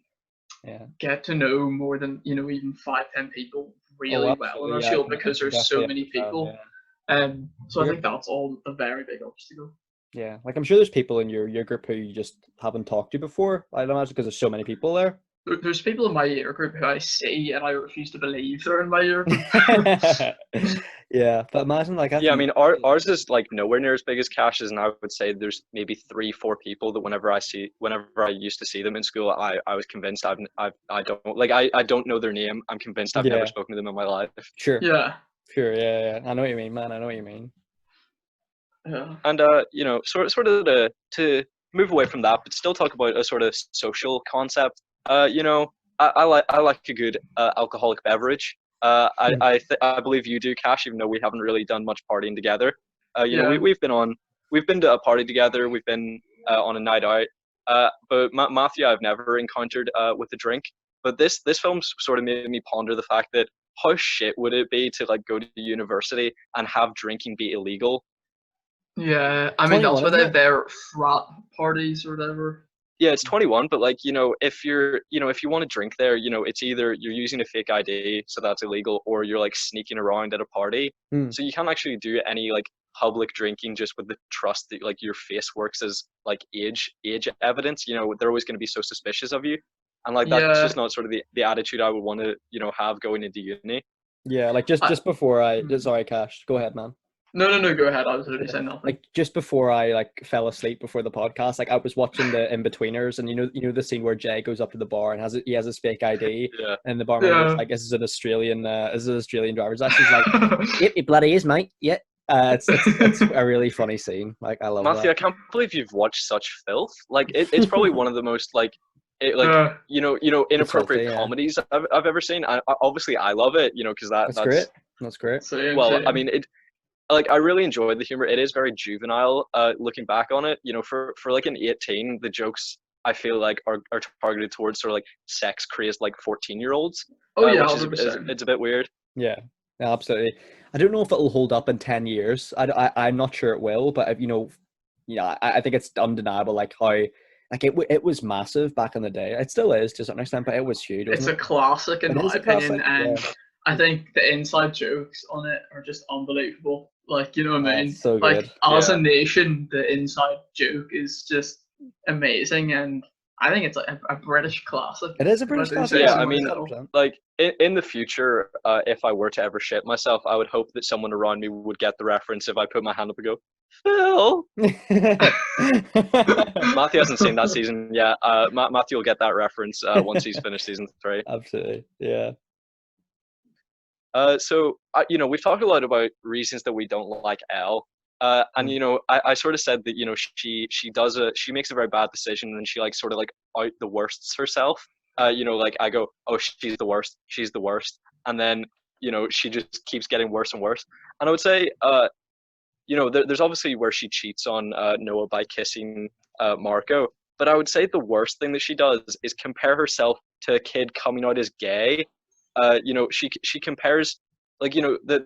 yeah. get to know more than even 5-10 people Oh, really well in absolutely. our Yeah, I school can, I because can there's so definitely many understand. people. Yeah, So I You're- think that's all a very big obstacle. yeah. Like, I'm sure there's people in your group who you just haven't talked to before. I'd imagine because there's so many people there. There's people in my year group who I see and I refuse to believe they're in my year group. Yeah, but imagine like I Yeah, I think. mean, ours is like nowhere near as big as Cash's, and I would say there's maybe 3-4 people that whenever I used to see them in school, I was convinced I don't like I don't know their name. I'm convinced I've never Yeah, spoken to them in my life. sure, Yeah, sure. Yeah, yeah. I know what you mean, man. I know what you mean. yeah, And sort of to move away from that, but still talk about a sort of social concept. I like a good alcoholic beverage. Hmm. I believe you do, Cash, even though we haven't really done much partying together. yeah. We've been to a party together. We've been on a night out. But Matthew, I've never encountered with a drink. But this film sort of made me ponder the fact that how shit would it be to like go to university and have drinking be illegal. Yeah, I mean that's 21, why isn't they have it? their frat parties or whatever. Yeah, it's 21, but like, if you want to drink there, it's either you're using a fake ID, so that's illegal, or you're like sneaking around at a party. Hmm. So you can't actually do any like public drinking just with the trust that like your face works as like age evidence. They're always going to be so suspicious of you. And like that's just Yeah, not sort of the attitude I would want to, have going into uni. Yeah, like just I, just before hmm. sorry, Cash, go ahead, man. No, go ahead. I was literally saying nothing. Like just before I like fell asleep before the podcast, like I was watching the In-Betweeners, and the scene where Jay goes up to the bar and he has his fake ID, Yeah. and the bartender's Yeah. like, this is an Australian driver's license. He's like, yep, it bloody is, mate. Yeah. It's a really funny scene. Like I love Matthew, that. I can't believe you've watched such filth. Like it's probably one of the most like Yeah. It's filthy, inappropriate yeah. comedies I've ever seen. Obviously I love it, because That's great. that's That's great. Same, well, I same. mean it. Like I really enjoyed the humor. It is very juvenile. Looking back on it, for like an 18, the jokes I feel like are targeted towards sort of like sex crazed like 14-year-olds, Oh yeah, which is 100%. it's a bit weird. Yeah, yeah, absolutely. I don't know if it'll hold up in 10 years. I'm not sure it will, but I think it's undeniable. Like how, like it was massive back in the day. It still is to some extent, but it was huge, It's wasn't a it? classic in It my is a opinion, classic. Yeah. and I think the inside jokes on it are just unbelievable. Like, you know what I Oh, mean? it's so Like, good. as Yeah. a nation, the inside joke is just amazing, and I think it's like a British classic. It is a if I British do classic. say Yeah, so I mean, myself. 100%. like in the future, if I were to ever shit myself, I would hope that someone around me would get the reference if I put my hand up and go, Phil. Matthew hasn't seen that season yet. Matthew will get that reference once he's finished season 3. Absolutely. Yeah. So we've talked a lot about reasons that we don't like Elle. And I sort of said that she makes a very bad decision and she like sort of like out the worsts herself. Like I go, oh, she's the worst, and then she just keeps getting worse and worse. And I would say, there's obviously where she cheats on Noah by kissing Marco, but I would say the worst thing that she does is compare herself to a kid coming out as gay. She compares, like,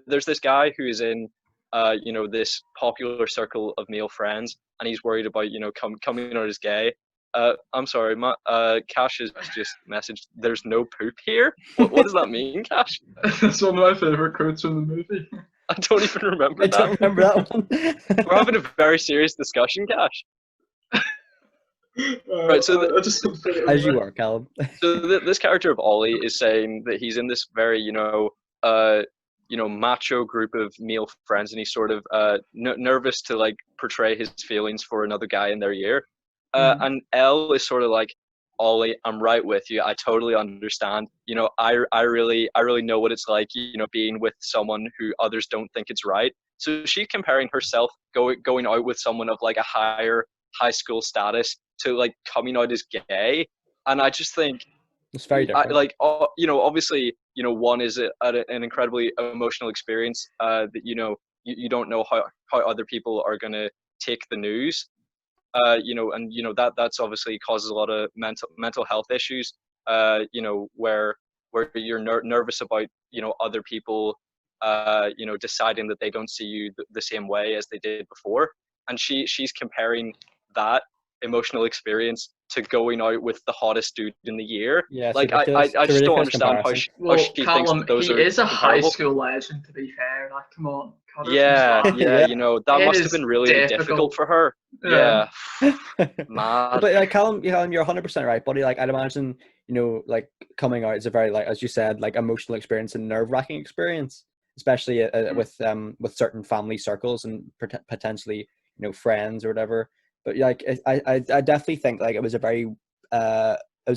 there's this guy who is in this popular circle of male friends, and he's worried about coming out as gay. I'm sorry, Kash has just messaged, there's no poop here. What does that mean, Kash? That's one of my favorite quotes from the movie. I don't even remember I that. don't remember that one. We're having a very serious discussion, Kash. Right, so I just As you are, Callum. So this character of Ollie is saying that he's in this very macho group of male friends, and he's sort of nervous to like portray his feelings for another guy in their ear. And Elle is sort of like, Ollie, I'm right with you. I totally understand. I really know what it's like, being with someone who others don't think it's right. So she's comparing herself going out with someone of like a higher high school status to like coming out as gay. And I just think It's very different. obviously, one is an incredibly emotional experience that you don't know how other people are going to take the news. That's obviously causes a lot of mental health issues. Where you're nervous about other people deciding that they don't see you the same way as they did before, and she's comparing that emotional experience to going out with the hottest dude in the year. Yeah, it's Like ridiculous. I It's a just don't ridiculous understand how comparison. Well, she thinks Callum, that those he are is a high comparable. school legend, to be fair. Like, come on, cut her some Yeah, slack. yeah, Yeah. that It must have is been really difficult for her. Yeah, mad. But like Callum, you're 100% right, buddy. Like I'd imagine, like coming out is a very, like as you said, like emotional experience and nerve-wracking experience, especially with certain family circles and potentially friends or whatever. But like I definitely think like it was a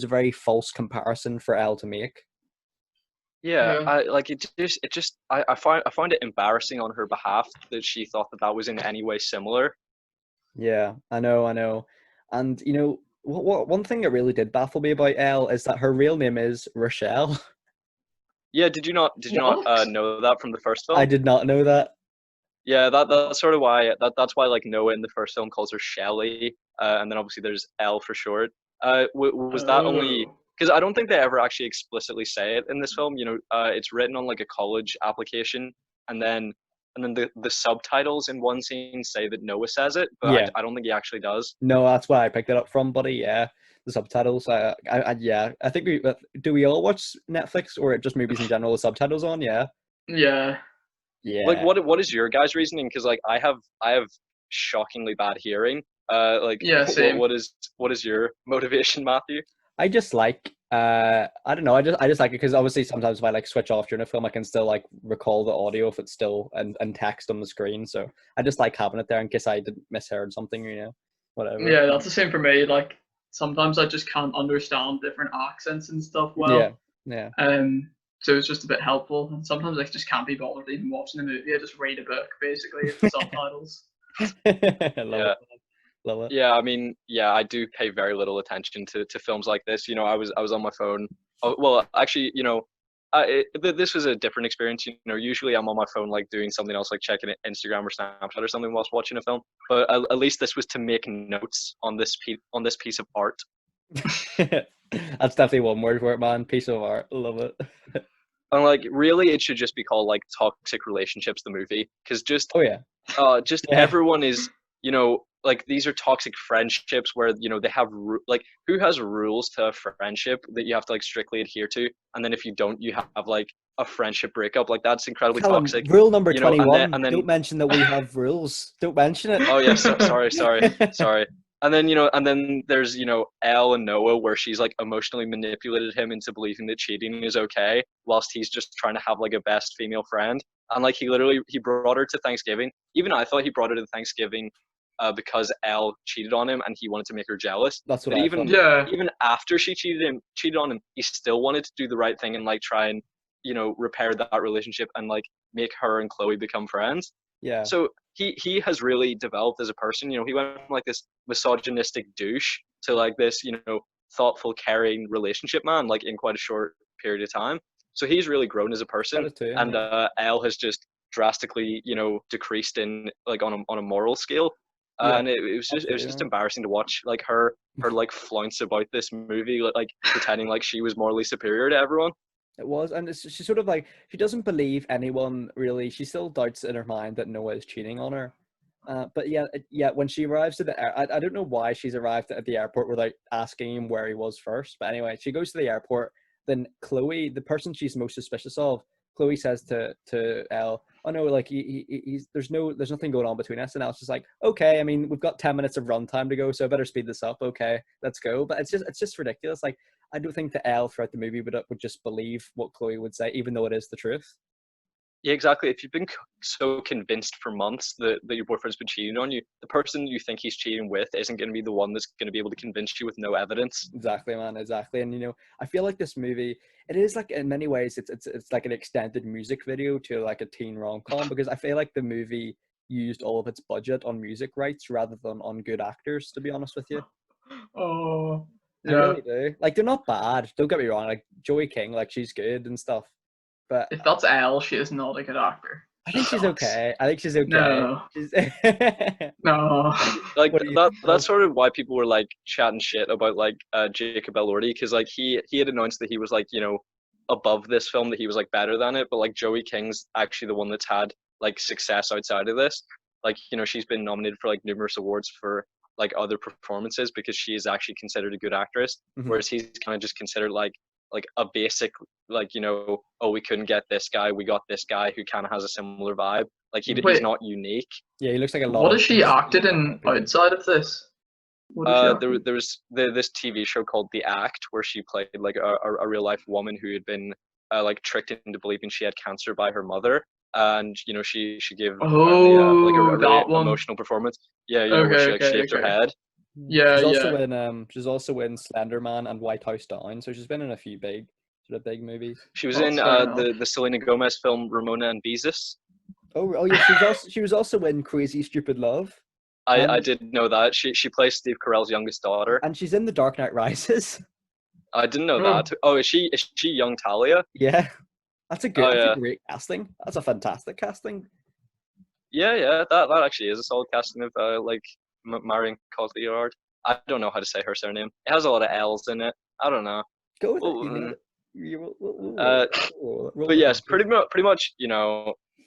very false comparison for Elle to make. Yeah, Yeah. I find it embarrassing on her behalf that she thought that was in any way similar. Yeah, I know. And what one thing that really did baffle me about Elle is that her real name is Rochelle. Yeah, did you not What? know that from the first I film? did not know that. Yeah, that's sort of why that's why like Noah in the first film calls her Shelley, and then obviously there's Elle for short. Was that only Oh. because I don't think they ever actually explicitly say it in this film. It's written on like a college application, and then the subtitles in one scene say that Noah says it, but Yeah. I don't think he actually does. No, that's where I picked it up from, buddy. Yeah, the subtitles. Yeah, I think do we all watch Netflix or just movies in general with subtitles on? Yeah. Yeah. Like, Yeah. what is your guys' reasoning? Because like I have shockingly bad hearing. Like Yeah, same. what is your motivation, Matthew? I just like I don't know. I just like it because obviously sometimes if I like switch off during a film, I can still like recall the audio if it's still and text on the screen. So I just like having it there in case I did misheard something. Whatever. Yeah, that's the same for me. Like, sometimes I just can't understand different accents and stuff Yeah. well. Yeah. So it's just a bit helpful. And sometimes I just can't be bothered even watching the movie. I just read a book basically with the subtitles. I love Yeah. it. Love it. Yeah, I mean, yeah, I do pay very little attention to films like this. I was on my phone. Oh, well, actually, this was a different experience. Usually I'm on my phone like doing something else, like checking Instagram or Snapchat or something whilst watching a film. But at least this was to make notes on this piece of art. That's definitely one word for it, man. Piece of art. Love it. And like, really, it should just be called like Toxic Relationships, the movie, because Oh yeah. just Yeah. everyone is, like these are toxic friendships where they have like, who has rules to a friendship that you have to like strictly adhere to, and then if you don't, you have like a friendship breakup. Like that's incredibly Callum, toxic. rule number You know, 21, and then don't mention that we have rules. Don't mention it. oh yes, sorry. And then and then there's Elle and Noah, where she's like emotionally manipulated him into believing that cheating is okay, whilst he's just trying to have like a best female friend. And like he brought her to Thanksgiving. Even I thought he brought her to Thanksgiving because Elle cheated on him and he wanted to make her jealous. That's what But I even thought. even after she cheated on him, he still wanted to do the right thing and like try and repair that relationship and like make her and Chloe become friends. Yeah. So he has really developed as a person. He went from like this misogynistic douche to like this thoughtful, caring relationship man, like in quite a short period of time. So he's really grown as a person. Credit to him, And yeah. Elle has just drastically decreased in like on a moral scale. Yeah, And it was just absolutely. embarrassing to watch, like her like flounce about this movie, like pretending like she was morally superior to everyone. It was, and she's sort of like, she doesn't believe anyone really. She still doubts in her mind that Noah is cheating on her. But yeah, when she arrives at I don't know why she's arrived at the airport without asking him where he was first. But anyway, she goes to the airport. Then Chloe, the person she's most suspicious of, Chloe says to Elle, "Oh no, like he's there's nothing going on between us." And Elle's just like, "Okay, I mean we've got 10 minutes of runtime to go, so I better speed this up. Okay, let's go." But it's just ridiculous. Like, I don't think that Elle throughout the movie would just believe what Chloe would say, even though it is the truth. Yeah, exactly. If you've been so convinced for months that your boyfriend's been cheating on you, the person you think he's cheating with isn't going to be the one that's going to be able to convince you with no evidence. Exactly, man. Exactly. And I feel like this movie, it is like in many ways, it's like an extended music video to like a teen rom-com, because I feel like the movie used all of its budget on music rights rather than on good actors, to be honest with you. Oh, I yeah. really do. Like, they're not bad. Don't get me wrong. Like Joey King, like she's good and stuff. But If that's Elle, she is not a good actor. I think she's Sucks. okay. I think she's okay. No. She's No. Like What do you think, that's sort of why people were like chatting shit about like Jacob Elordi, because like he had announced that he was like above this film, that he was like better than it, but like Joey King's actually the one that's had like success outside of this. Like she's been nominated for like numerous awards for like other performances because she is actually considered a good actress, Mhm. whereas he's kind of just considered like a basic, like oh, we couldn't get this guy, we got this guy who kind of has a similar vibe. Like he's Wait, not unique. Yeah, he looks like a lot what of has she acted in outside of this? What has she acted? There was this TV show called The Act, where she played like a real life woman who had been like tricked into believing she had cancer by her mother, and she gave apparently like a Oh, really that one. emotional performance. Yeah, where she like Okay, shaved her okay. head. Yeah, She's also in Slender Man and White House Down, so she's been in a few big movies. She was in That's fair enough. the Selena Gomez film Ramona and Beezus. Oh yeah, she was also in Crazy Stupid Love. I did know that. She plays Steve Carell's youngest daughter. And she's in The Dark Knight Rises. I didn't know Oh. that. Oh, is she young Talia? Yeah. That's a yeah. great casting. That's a fantastic casting. Yeah, that actually is a solid casting of like Marion Cotillard. I don't know how to say her surname. It has a lot of L's in it. I don't know. Go with Well, it. but yes, pretty much,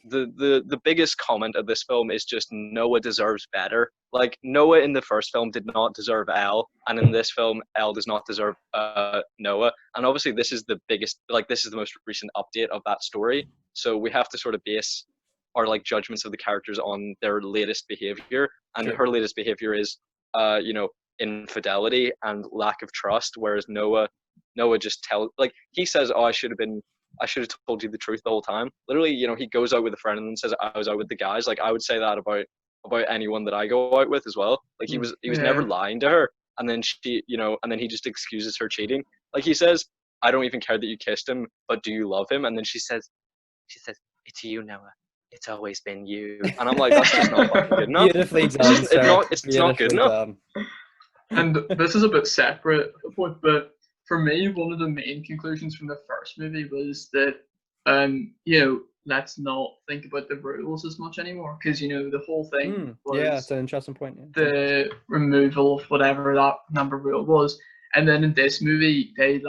the biggest comment of this film is just Noah deserves better. Like Noah in the first film did not deserve Elle, and in this film, Elle does not deserve Noah. And obviously, this is the biggest, like this is the most recent update of that story. So we have to sort of base our like judgments of the characters on their latest behavior, and Sure. her latest behavior is, infidelity and lack of trust, whereas Noah just like he says, "Oh, I should have told you the truth the whole time." Literally, he goes out with a friend and then says, "I was out with the guys." Like I would say that about anyone that I go out with as well. Like he was never lying to her, and then she, and then he just excuses her cheating. Like he says, "I don't even care that you kissed him, but do you love him?" And then she says, "It's you, Noah. It's always been you." And I'm like, that's just not fucking good enough. Beautifully done, It's not good enough. Done. And this is a bit separate, but for me, one of the main conclusions from the first movie was that, let's not think about the rules as much anymore, because the whole thing was Yeah, it's an interesting point. Yeah. the removal of whatever that number rule was, and then in this movie they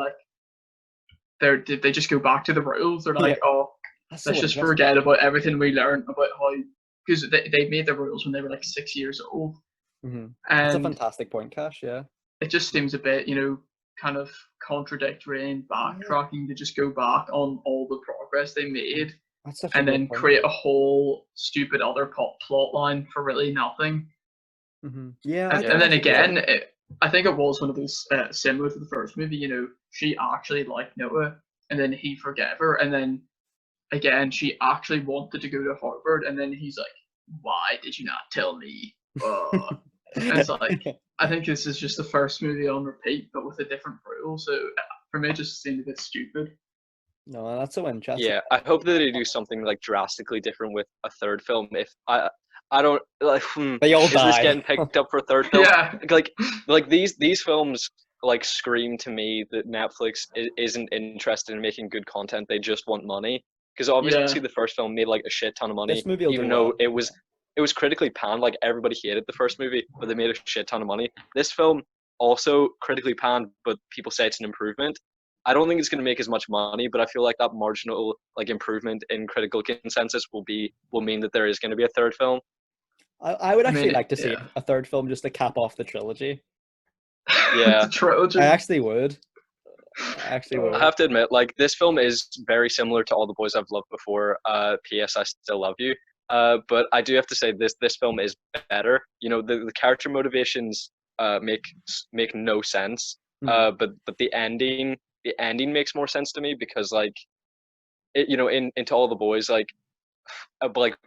just go back to the rules. They're like, oh, let's just forget about everything we learned about how, because they made the rules when they were like 6 years old. Mm-hmm. And that's a fantastic point, Kash. Yeah, it just seems a bit, kind of contradictory and backtracking to just go back on all the progress they made, That's such a and great then point. create a whole stupid other plot line for really nothing. Yeah, And, I and then actually again, I think it was one of those similar to the first movie. You know, she actually liked Noah, and then he forgave her, and then again, she actually wanted to go to Harvard, and then he's like, "Why did you not tell me?" And it's like, I think this is just the first movie on repeat, but with a different rule. So for me, it just seemed a bit stupid. No, that's so interesting. Yeah, I hope that they do something like drastically different with a third film. If I don't like, They all is this die. getting picked up for a third film? Yeah, Like these films like scream to me that Netflix isn't interested in making good content. They just want money. Because obviously yeah, the first film made like a shit ton of money, This movie will even do though well. it was critically panned. Like everybody hated the first movie, but they made a shit ton of money. This film also critically panned, but people say it's an improvement. I don't think it's going to make as much money, but I feel like that marginal like improvement in critical consensus will mean that there is going to be a third film. I would I actually mean, like to see yeah. a third film just to cap off the trilogy. Yeah. The trilogy. I actually would. I actually Oh. I would. have to admit, like this film is very similar to All the Boys I've Loved Before. P.S. I still love you. But I do have to say this film is better. You know, the character motivations make no sense. But the ending makes more sense to me because like it, you know, into All the Boys like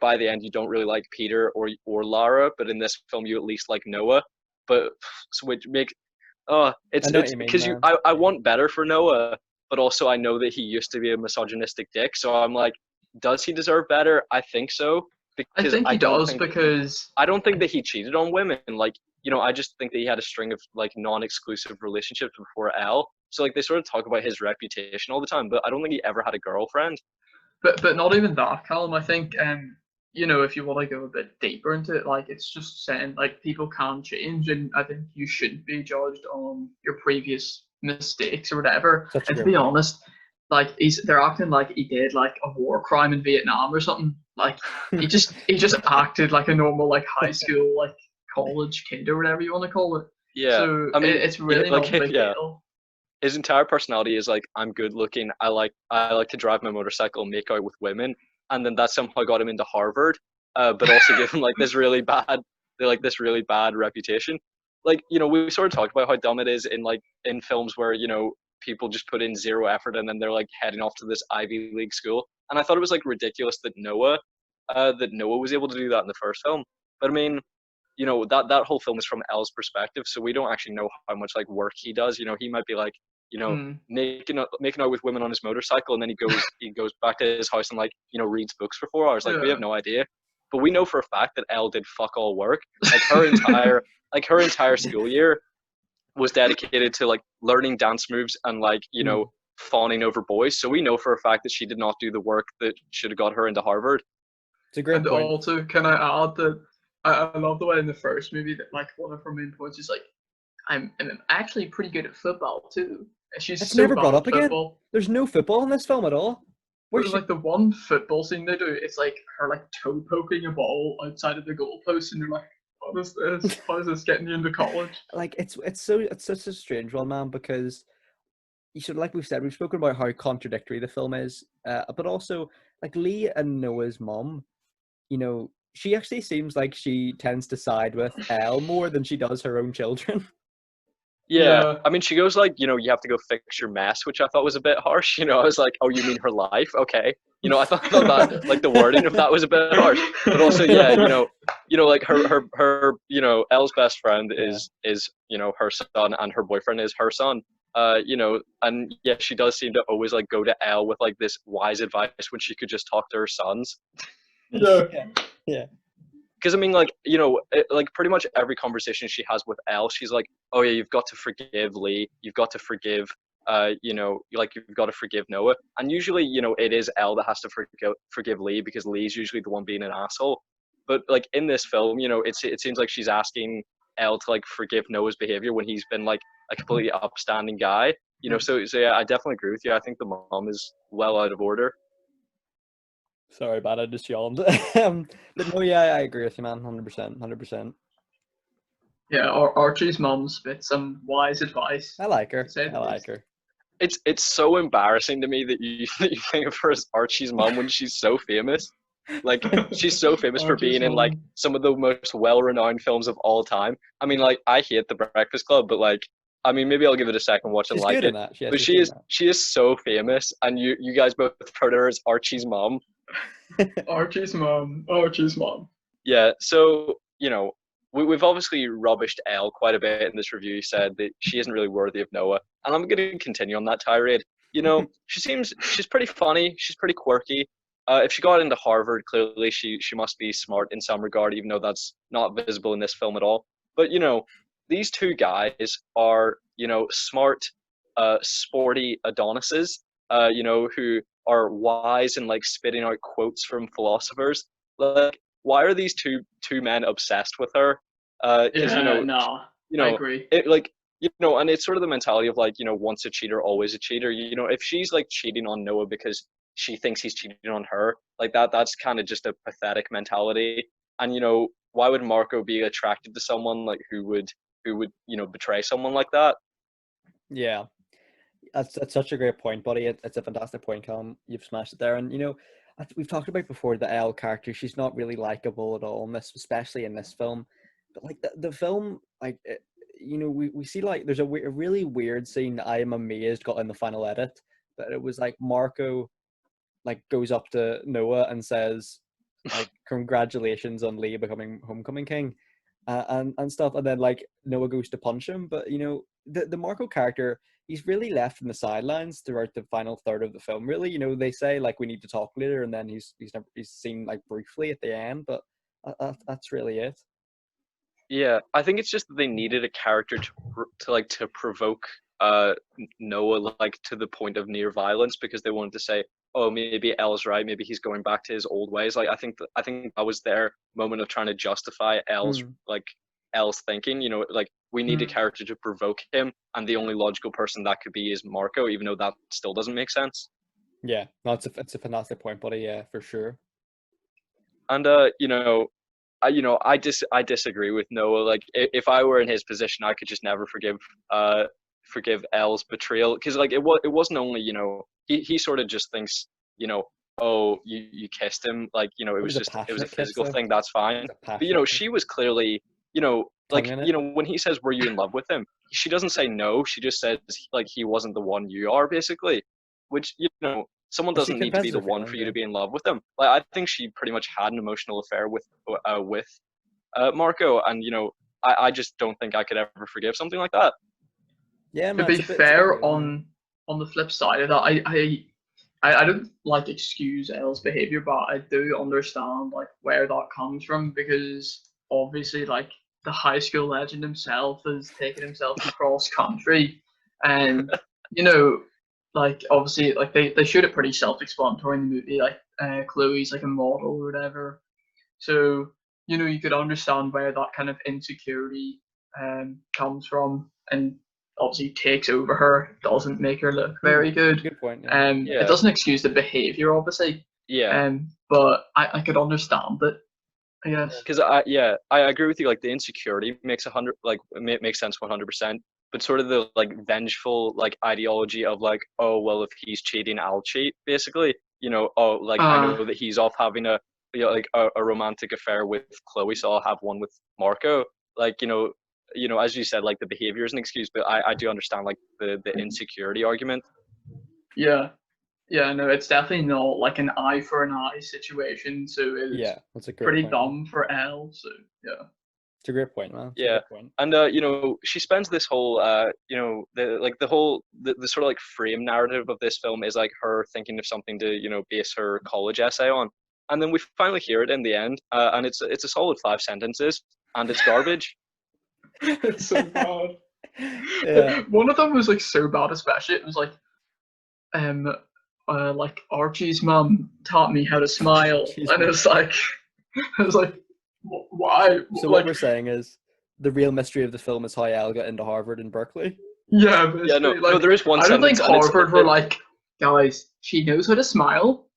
by the end you don't really like Peter or Lara, but in this film you at least like Noah. But so which make I know what it's you mean, because man. I want better for Noah, but also I know that he used to be a misogynistic dick. So I'm like, does he deserve better? I think so I because think he does because I don't think that he cheated on women. Like you know, I just think that he had a string of like non-exclusive relationships before Elle. So like they sort of talk about his reputation all the time, but I don't think he ever had a girlfriend. but not even that, Callum. I think you know, if you want to go a bit deeper into it, like it's just saying like people can change, and I think you shouldn't be judged on your previous mistakes or whatever. Such a And to great be point. honest, like they're acting like he did like a war crime in Vietnam or something. Like he just acted like a normal like high school like college kid or whatever you want to call it. Yeah, So I mean, it's yeah, really like not a big yeah, deal. his entire personality is like I'm good looking. I like to drive my motorcycle, and make out with women, and then that somehow got him into Harvard, but also gave him like this really bad reputation. Like you know, we sort of talked about how dumb it is in films where you know people just put in zero effort and then they're like heading off to this Ivy League school. And I thought it was like ridiculous that Noah was able to do that in the first film. But I mean, you know that whole film is from Elle's perspective, so we don't actually know how much like work he does. You know, he might be like you know Mm. making out with women on his motorcycle, and then he goes back to his house and like you know reads books for 4 hours. Like we Yeah. have no idea, but we know for a fact that Elle did fuck all work. Like her entire school year was dedicated to like learning dance moves and like you know fawning over boys. So we know for a fact that she did not do the work that should have got her into Harvard. It's a great And point. also, can I add that I love the way in the first movie that like one of her main points is like I'm actually pretty good at football too. And she's It's so never bad brought at up again. football. There's no football in this film at all. But like the one football scene they do, it's like her like toe poking a ball outside of the goalpost, and you're like, what is this? How is this getting you into college? Like it's such a strange one, man, because you should, like we've said, we've spoken about how contradictory the film is, but also like Lee and Noah's mom, you know, she actually seems like she tends to side with Elle more than she does her own children. Yeah, Yeah. I mean, she goes like, you know, you have to go fix your mess, which I thought was a bit harsh. You know, I was like, oh, you mean her life? Okay. You know, thought that like the wording of that was a bit harsh, but also, yeah, you know, like her, you know, Elle's best friend Yeah. is you know her son, and her boyfriend is her son. You know, and yeah, she does seem to always like go to Elle with like this wise advice when she could just talk to her sons. Yeah. Yeah. Because I mean, like you know, like pretty much every conversation she has with Elle, she's like, "Oh yeah, you've got to forgive Lee. You've got to forgive, you know, like you've got to forgive Noah." And usually, you know, it is Elle that has to forgive Lee because Lee's usually the one being an asshole. But like in this film, you know, it seems like she's asking Elle to like forgive Noah's behavior when he's been like a completely upstanding guy. You know, so yeah, I definitely agree with you. I think the mom is well out of order. Sorry, bad. I just yawned. But no, yeah, I agree with you, man. 100%, 100%. Yeah, Archie's mom spits some wise advice. I like To her. say I the like least. her. it's so embarrassing to me that you that you think of her as Archie's mom when she's so famous. Like she's so famous for Archie's being in like mom. some of the most well-renowned films of all time. I mean, like I hate The Breakfast Club, but like I mean, maybe I'll give it a second watch and She's like good in it. that. Yeah, But she's good in she is so famous, and you guys both heard her as Archie's mom. that. Archie's mom. Archie's mom. Yeah, so we've obviously rubbished Elle quite a bit in this review. Said that she isn't really worthy of Noah, and I'm going to continue on that tirade. She's pretty funny. She's pretty quirky. If she got into Harvard, clearly she must be smart in some regard, even though that's not visible in this film at all. But these two guys are smart, sporty Adonises. Who are wise and like spitting out quotes from philosophers. Like, why are these two men obsessed with her? Because Yeah, no, I agree. it like and it's sort of the mentality of like once a cheater, always a cheater. If she's like cheating on Noah because she thinks he's cheating on her, like that's kind of just a pathetic mentality. And why would Marco be attracted to someone like who would betray someone like that? Yeah. That's such a great point, buddy. It's a fantastic point, Callum. You've smashed it there. And we've talked about before the Elle character. She's not really likable at all in this, especially in this film. But like the film, like we see like there's a really weird scene that I am amazed got in the final edit. But it was like Marco like goes up to Noah and says like congratulations on Lee becoming homecoming king, and stuff. And then like Noah goes to punch him, but the Marco character, he's really left in the sidelines throughout the final third of the film. Really, they say like we need to talk later, and then he's seen like briefly at the end, but that's really it. Yeah, I think it's just that they needed a character to provoke Noah like to the point of near violence, because they wanted to say, oh, maybe Elle's right, maybe he's going back to his old ways. Like I think that was their moment of trying to justify Elle's thinking. Like we need a character to provoke him, and the only logical person that could be is Marco, even though that still doesn't make sense. Yeah, no, it's a fantastic point, buddy. Yeah, for sure. And I disagree with Noah. Like if I were in his position, I could just never forgive Elle's betrayal, because like it wasn't only he sort of just thinks oh you kissed him, like it was a physical thing, that's fine. But she was clearly like when he says were you in love with him, she doesn't say no, she just says like he wasn't the one you are, basically, which someone doesn't need to be the one for you to be in love with them. Like I think she pretty much had an emotional affair with Marco, and I just don't think I could ever forgive something like that. Yeah, to be fair, on the flip side of that, I don't like excuse Elle's behavior, but I do understand like where that comes from, because obviously like the high school legend himself has taken himself across country, and like obviously like they showed it pretty self-explanatory in the movie, like Chloe's like a model or whatever, so you could understand where that kind of insecurity comes from, and obviously takes over her, doesn't make her look very good. Good point. Yeah. It doesn't excuse the behavior, obviously. Yeah. But I could understand it, I guess. Because I agree with you. Like the insecurity makes makes sense 100%. But sort of the like vengeful like ideology of like, oh well, if he's cheating, I'll cheat. Basically, oh like I know that he's off having a romantic affair with Chloe, so I'll have one with Marco. Like as you said, like the behavior is an excuse, but I do understand like the insecurity argument. Yeah, no, it's definitely not like an eye for an eye situation. So it's that's a great pretty point, dumb for Elle. So yeah, it's a great point, man. Yeah, and she spends this whole the sort of like frame narrative of this film is like her thinking of something to base her college essay on, and then we finally hear it in the end, and it's a solid 5 sentences, and it's garbage. It's so bad. Yeah. One of them was like so bad, especially it was like like Archie's mum taught me how to smile, and it was like why? So what we're saying is the real mystery of the film is how Elle got into Harvard and Berkeley. Yeah, basically. No, there is one. I don't think Harvard were like, guys, she knows how to smile.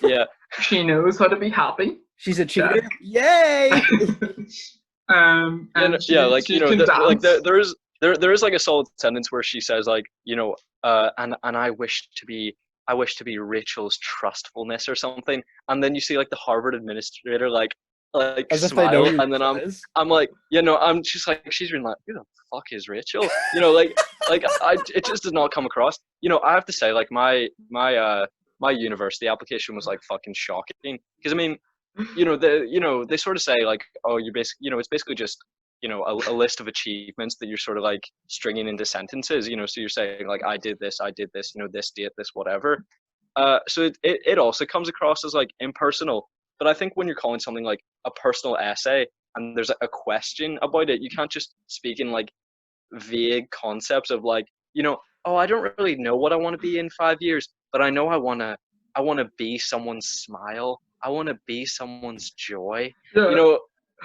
Yeah. She knows how to be happy. She's a cheater. Yay! There is there is like a solid sentence where she says like, and I wish to be Rachel's trustfulness or something, and then you see like the Harvard administrator like As if they know smile, who and then Rachel is. I'm like, I'm just like, she's been like, who the fuck is Rachel? Like it just did not come across. I have to say, like my university application was like fucking shocking, because I mean, they sort of say like, oh, you're basically, it's basically just, a list of achievements that you're sort of like stringing into sentences, so you're saying like, I did this, this date, this whatever. So it also comes across as like impersonal. But I think when you're calling something like a personal essay and there's a question about it, you can't just speak in like vague concepts of like, oh, I don't really know what I want to be in 5 years, but I know I want to be someone's smile. I want to be someone's joy. Yeah.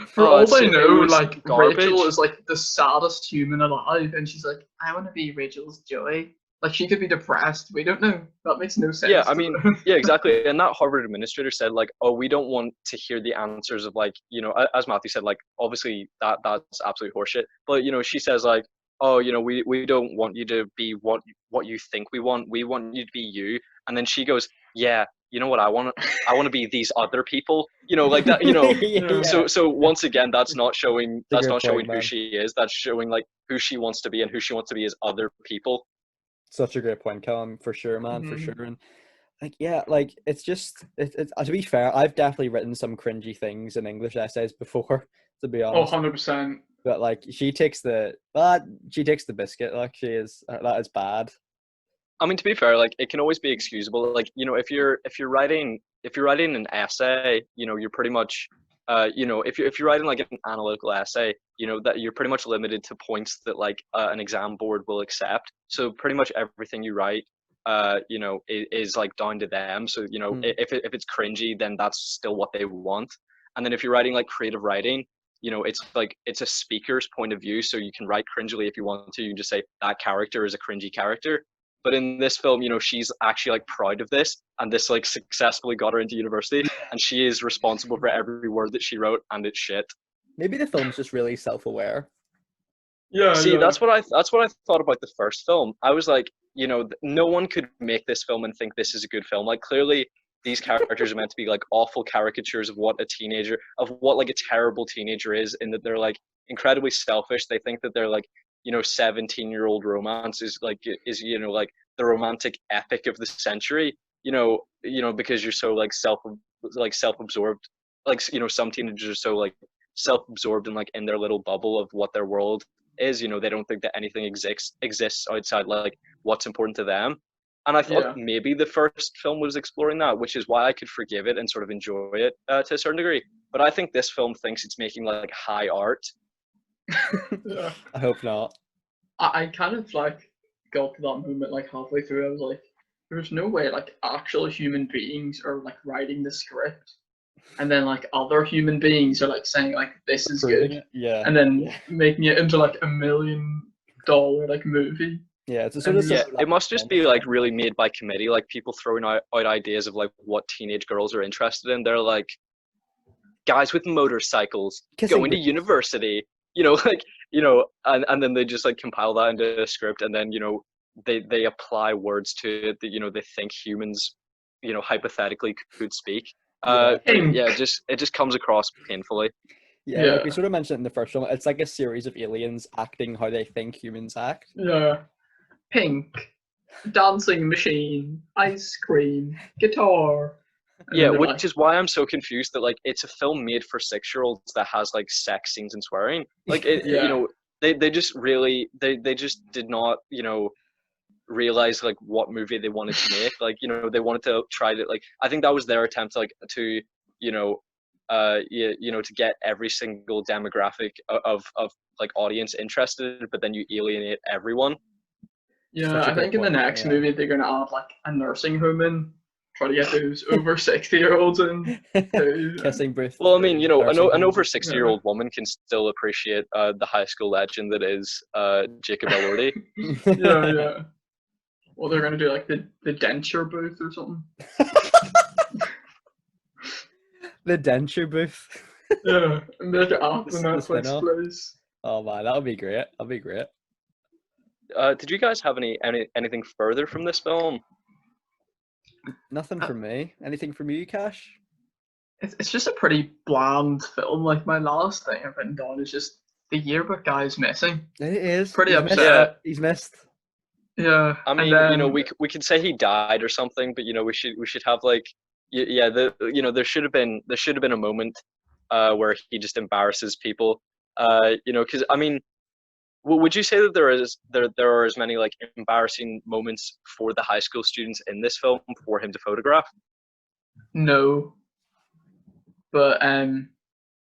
For all I know, like garbage. Rachel is like the saddest human alive, and she's like, I want to be Rachel's joy. Like she could be depressed. We don't know. That makes no sense. Yeah, I mean, yeah, exactly. And that Harvard administrator said like, oh, we don't want to hear the answers of like, as Matthew said, like obviously that's absolute horseshit. But she says like, oh, we don't want you to be what you think we want. We want you to be you. And then she goes, yeah, you know what I want? I want to be these other people. Like that. Yeah. So once again, that's not showing point, who she is. That's showing like who she wants to be, and who she wants to be as other people. Such a great point, Callum, for sure, man, for Mhm. sure. And like, yeah, like it's just to be fair, I've definitely written some cringy things in English essays before, to be Oh, honest. 100%. But like she takes the biscuit, like that is bad. I mean, to be fair, like it can always be excusable. Like if you're writing an essay, you're pretty much, if you're writing like an analytical essay, that you're pretty much limited to points that like an exam board will accept. So pretty much everything you write, is like down to them. So if it's cringy, then that's still what they want. And then if you're writing like creative writing, it's like it's a speaker's point of view, so you can write cringily if you want to. You can just say that character is a cringy character. But in this film, she's actually like proud of this, and this like successfully got her into university, and she is responsible for every word that she wrote, and it's shit. Maybe the film's just really self-aware. Yeah. See, yeah. that's what I thought about the first film. I was like, no one could make this film and think this is a good film. Like clearly these characters are meant to be like awful caricatures of what like a terrible teenager is, in that they're like incredibly selfish. They think that they're like, 17-year-old romance is like like the romantic epic of the century, because you're so like self-absorbed. Like, some teenagers are so like self-absorbed and like in their little bubble of what their world is. They don't think that anything exists outside like what's important to them. And I thought maybe the first film was exploring that, which is why I could forgive it and sort of enjoy it to a certain degree. But I think this film thinks it's making like high art. Yeah. I hope not. I kind of like got to that moment like halfway through. I was like, there's no way like actual human beings are like writing the script, and then like other human beings are like saying like this is Approving good, it. Yeah. and then making it into like $1 million like movie. Yeah, it's a sort of Yeah, it must just be like really made by committee, like people throwing out ideas of like what teenage girls are interested in. They're like, guys with motorcycles going to university, and then they just like compile that into a script, and then they apply words to it that they think humans hypothetically could speak. It just comes across painfully. Yeah, like we sort of mentioned in the first one, it's like a series of aliens acting how they think humans act. Yeah. Pink, dancing machine, ice cream, guitar. Yeah, which is why I'm so confused that like it's a film made for 6-year-olds that has like sex scenes and swearing. Like they just really they just did not realize like what movie they wanted to make. Like they wanted to try to like, I think that was their attempt like to to get every single demographic of like audience interested, but then you alienate everyone. Yeah, I think in the next movie they're gonna add like a nursing home in, try to get those over 60-year-olds in. Kissing booth. Well, I mean, an over 60-year-old woman can still appreciate the high school legend that is Jacob Elordi. Yeah. Well, they're gonna do like the denture booth or something. The denture booth. Yeah, and they're at the Netflix place. Oh man, that'll be great. That'll be great. did you guys have anything further from this film? Nothing from me. Anything from you, Cash? It's just a pretty bland film. Like my last thing I've written down is just the yearbook guy's missing. It is. Pretty He's upset. missed. Yeah. He's missed. Yeah. I mean, we could say he died or something, but we should have like, yeah, there should have been a moment, where he just embarrasses people, because I mean, would you say that there are as many like embarrassing moments for the high school students in this film for him to photograph? No, but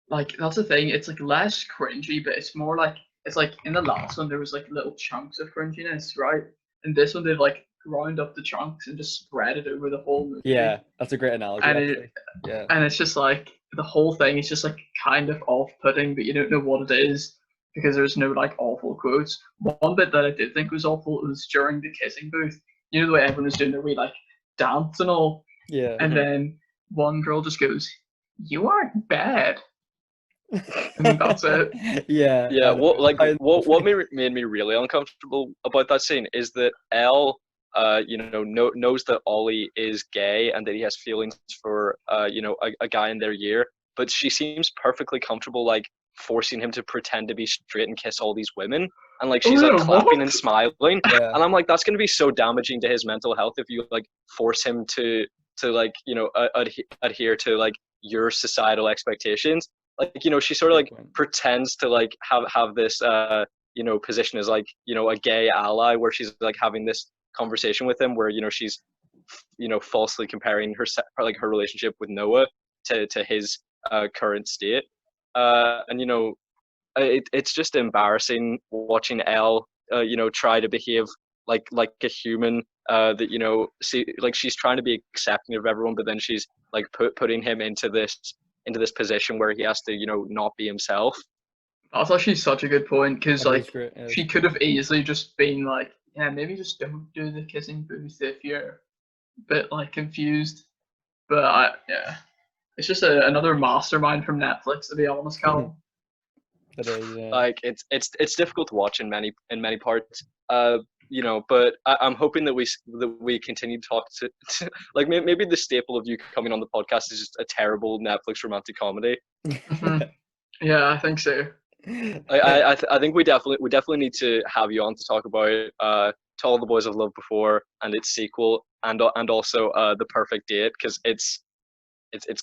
like that's the thing. It's like less cringy, but it's more like it's like in the last one there was like little chunks of cringiness, right? And this one they've like ground up the chunks and just spread it over the whole movie. Yeah, that's a great analogy. And Actually. Yeah. And it's just like the whole thing is just like kind of off-putting, but you don't know what it is because there's no like awful quotes. One bit that I did think was awful was during the kissing booth. You know the way everyone was doing their wee like dance and all, Yeah. and then one girl just goes, "You aren't bad." And that's it. Yeah. Yeah, what made me really uncomfortable about that scene is that Elle, knows that Ollie is gay and that he has feelings for, a guy in their year, but she seems perfectly comfortable, like, forcing him to pretend to be straight and kiss all these women, and like she's like clapping and smiling, Yeah. and I'm like, that's going to be so damaging to his mental health if you like force him to like adhere to like your societal expectations. Like she sort of like pretends to like have this position as like a gay ally where she's like having this conversation with him where she's falsely comparing her relationship with Noah to his current state, and it's just embarrassing watching Elle try to behave like a human, that she's trying to be accepting of everyone, but then she's like putting him into this position where he has to not be himself. That's actually such a good point because like great, yeah. she could have easily just been like, yeah, maybe just don't do the kissing booth if you're a bit like confused. But it's just another mastermind from Netflix, to be honest, Callum. It is, yeah. Like it's difficult to watch in many parts, but I'm hoping that we continue to talk to like maybe the staple of you coming on the podcast is just a terrible Netflix romantic comedy. Mhm. Yeah, I think so. I think we definitely need to have you on to talk about To All the Boys I've Loved Before and its sequel, and also The Perfect Date, because it's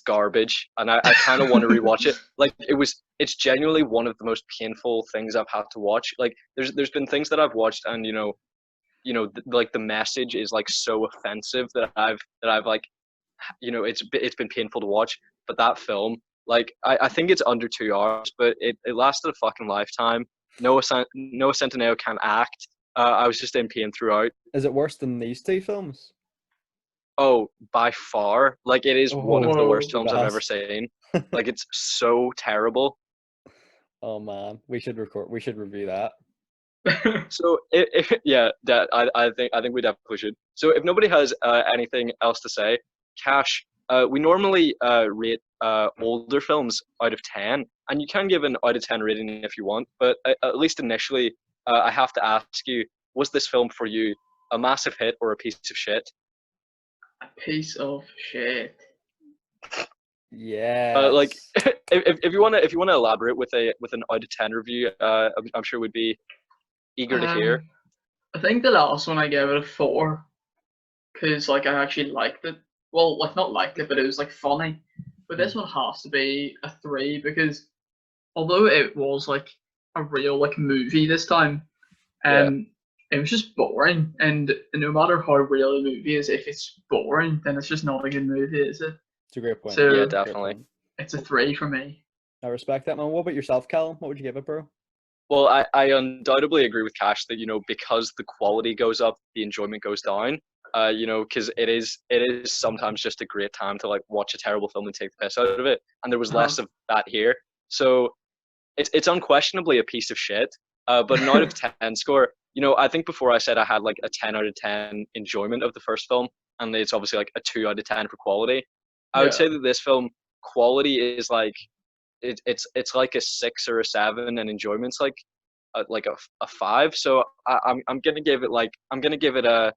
garbage, and I kind of want to rewatch it. Like it's genuinely one of the most painful things I've had to watch. Like there's been things that I've watched, and like the message is like so offensive that I've like it's been painful to watch. But that film, like I think it's under 2 hours, but it lasted a fucking lifetime. Noah Centineo can't act. I was just in pain throughout. Is it worse than these two films? Oh, by far. Like it is one of the worst films I've Bad. ever seen. Like it's so terrible. Oh man, we should review that. So I think we definitely should. So if nobody has anything else to say, Cash, we normally rate older films out of 10, and you can give an out of 10 rating if you want, but at least initially, I have to ask you, was this film for you a massive hit or a piece of shit? A piece of shit. Yeah. Like if you wanna elaborate with an out of 10 review, I'm sure we'd be eager to hear. I think the last one I gave it a 4 because like I actually liked it. Well, like not liked it, but it was like funny. But this one has to be a 3 because although it was like a real like movie this time, it was just boring. And no matter how real a movie is, if it's boring, then it's just not a good movie, is it? It's a great point. So, Yeah, definitely. It's a 3 for me. I respect that, man. What about yourself, Callum? What would you give it, bro? Well, I undoubtedly agree with Cash that because the quality goes up, the enjoyment goes down. Because it is sometimes just a great time to like watch a terrible film and take the piss out of it, and there was less of that here. So it's unquestionably a piece of shit. But an out of 10 score. I think before I said I had like a 10 out of 10 enjoyment of the first film, and it's obviously like a 2 out of 10 for quality. I would say that this film quality is like it's like a 6 or a 7, and enjoyment's like like a 5. So I'm gonna give it a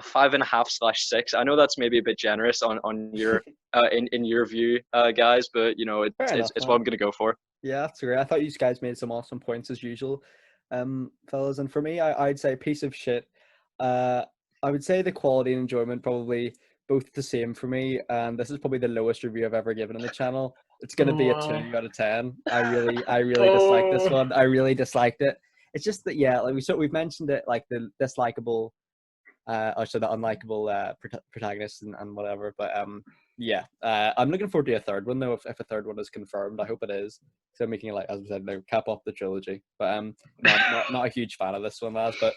5.5/6. I know that's maybe a bit generous on your in your view, guys, but you know Fair enough, it's man. what I'm gonna go for. Yeah, that's great. I thought you guys made some awesome points as usual, fellas. And for me, I'd say piece of shit. I would say the quality and enjoyment probably both the same for me. And this is probably the lowest review I've ever given on the channel. It's gonna be a Wow. 2 out of 10. I really disliked this Oh. one. I really disliked it. It's just that yeah, like we've mentioned it, like the dislikable, or so the unlikable protagonist and whatever. But yeah, I'm looking forward to a third one though. If a third one is confirmed, I hope it is. So I'm making it, like as I said, no, cap off the trilogy. But not a huge fan of this one, lads. But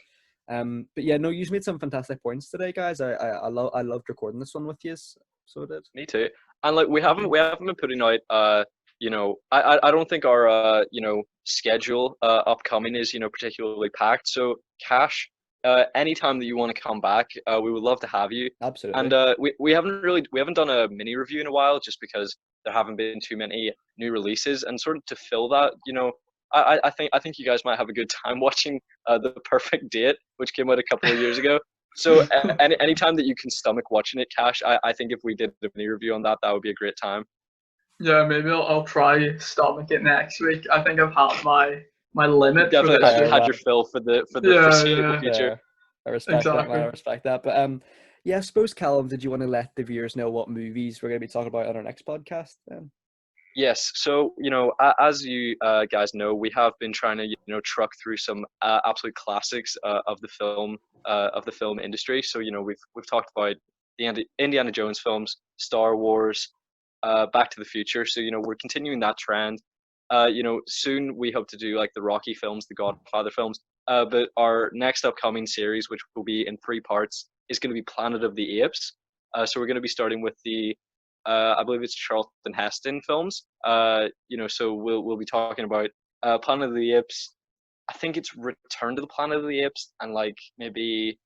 yeah, no, you've made some fantastic points today, guys. I loved recording this one with you. So it did. Me too. And like we haven't been putting out you know, I don't think our you know, schedule upcoming is, you know, particularly packed. So Cash, anytime that you want to come back, we would love to have you. Absolutely. And we haven't done a mini review in a while, just because there haven't been too many new releases, and sort of to fill that, you know, I think you guys might have a good time watching The Perfect Date, which came out a couple of years ago. So anytime that you can stomach watching it, Cash, I think if we did a mini review on that, that would be a great time. Yeah, maybe I'll try stomach it next week. I think I've had my limit for Definitely this had week. your fill for the Yeah, foreseeable yeah. future. Yeah, I respect that, man. I Exactly. respect that. But yeah, I suppose Callum, did you want to let the viewers know what movies we're going to be talking about on our next podcast? Yes. So, you know, as you guys know, we have been trying to, you know, truck through some absolute classics of the film industry. So, you know, we've talked about the Indiana Jones films, Star Wars, Back to the Future. So, you know, we're continuing that trend. You know, soon we hope to do like the Rocky films, the Godfather films. But our next upcoming series, which will be in 3 parts, is going to be Planet of the Apes. So we're going to be starting with the I believe it's Charlton Heston films. You know, so we'll be talking about Planet of the Apes. I think it's Return to the Planet of the Apes, and like maybe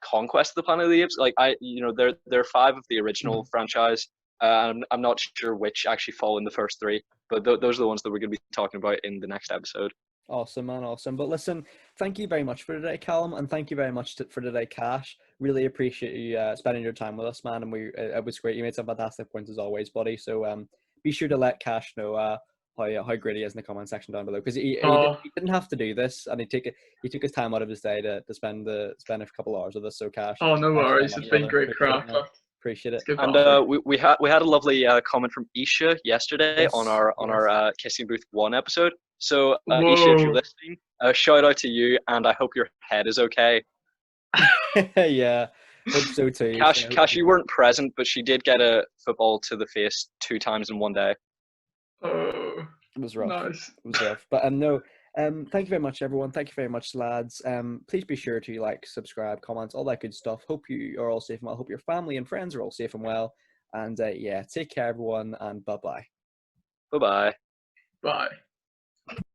Conquest of the Planet of the Apes. Like you know, there are 5 of the original franchise. I'm not sure which actually fall in the first 3, but those are the ones that we're going to be talking about in the next episode. Awesome, man, awesome. But listen, thank you very much for today, Callum, and thank you very much for today, Cash. Really appreciate you spending your time with us, man. And it was great. You made some fantastic points as always, buddy. So be sure to let Cash know how great he is in the comment section down below, because he didn't have to do this, and he took his time out of his day to spend a couple hours with us. So Cash, Oh, no thanks very worries. much, It's been brother. great crack. Appreciate it. It's good And banter. we had a lovely comment from Isha yesterday Yes, on our yes. Kissing Booth 1 episode. So Isha, if you're Whoa. listening, shout out to you, and I hope your head is okay. Yeah, hope so too. Cash, you weren't present, but she did get a football to the face 2 times in one day. Oh, It was rough. nice. It was rough. But no, thank you very much, everyone. Thank you very much, lads. Please be sure to like, subscribe, comment, all that good stuff. Hope you are all safe and well. Hope your family and friends are all safe and well. And yeah, take care, everyone, and bye bye. Bye bye. Bye.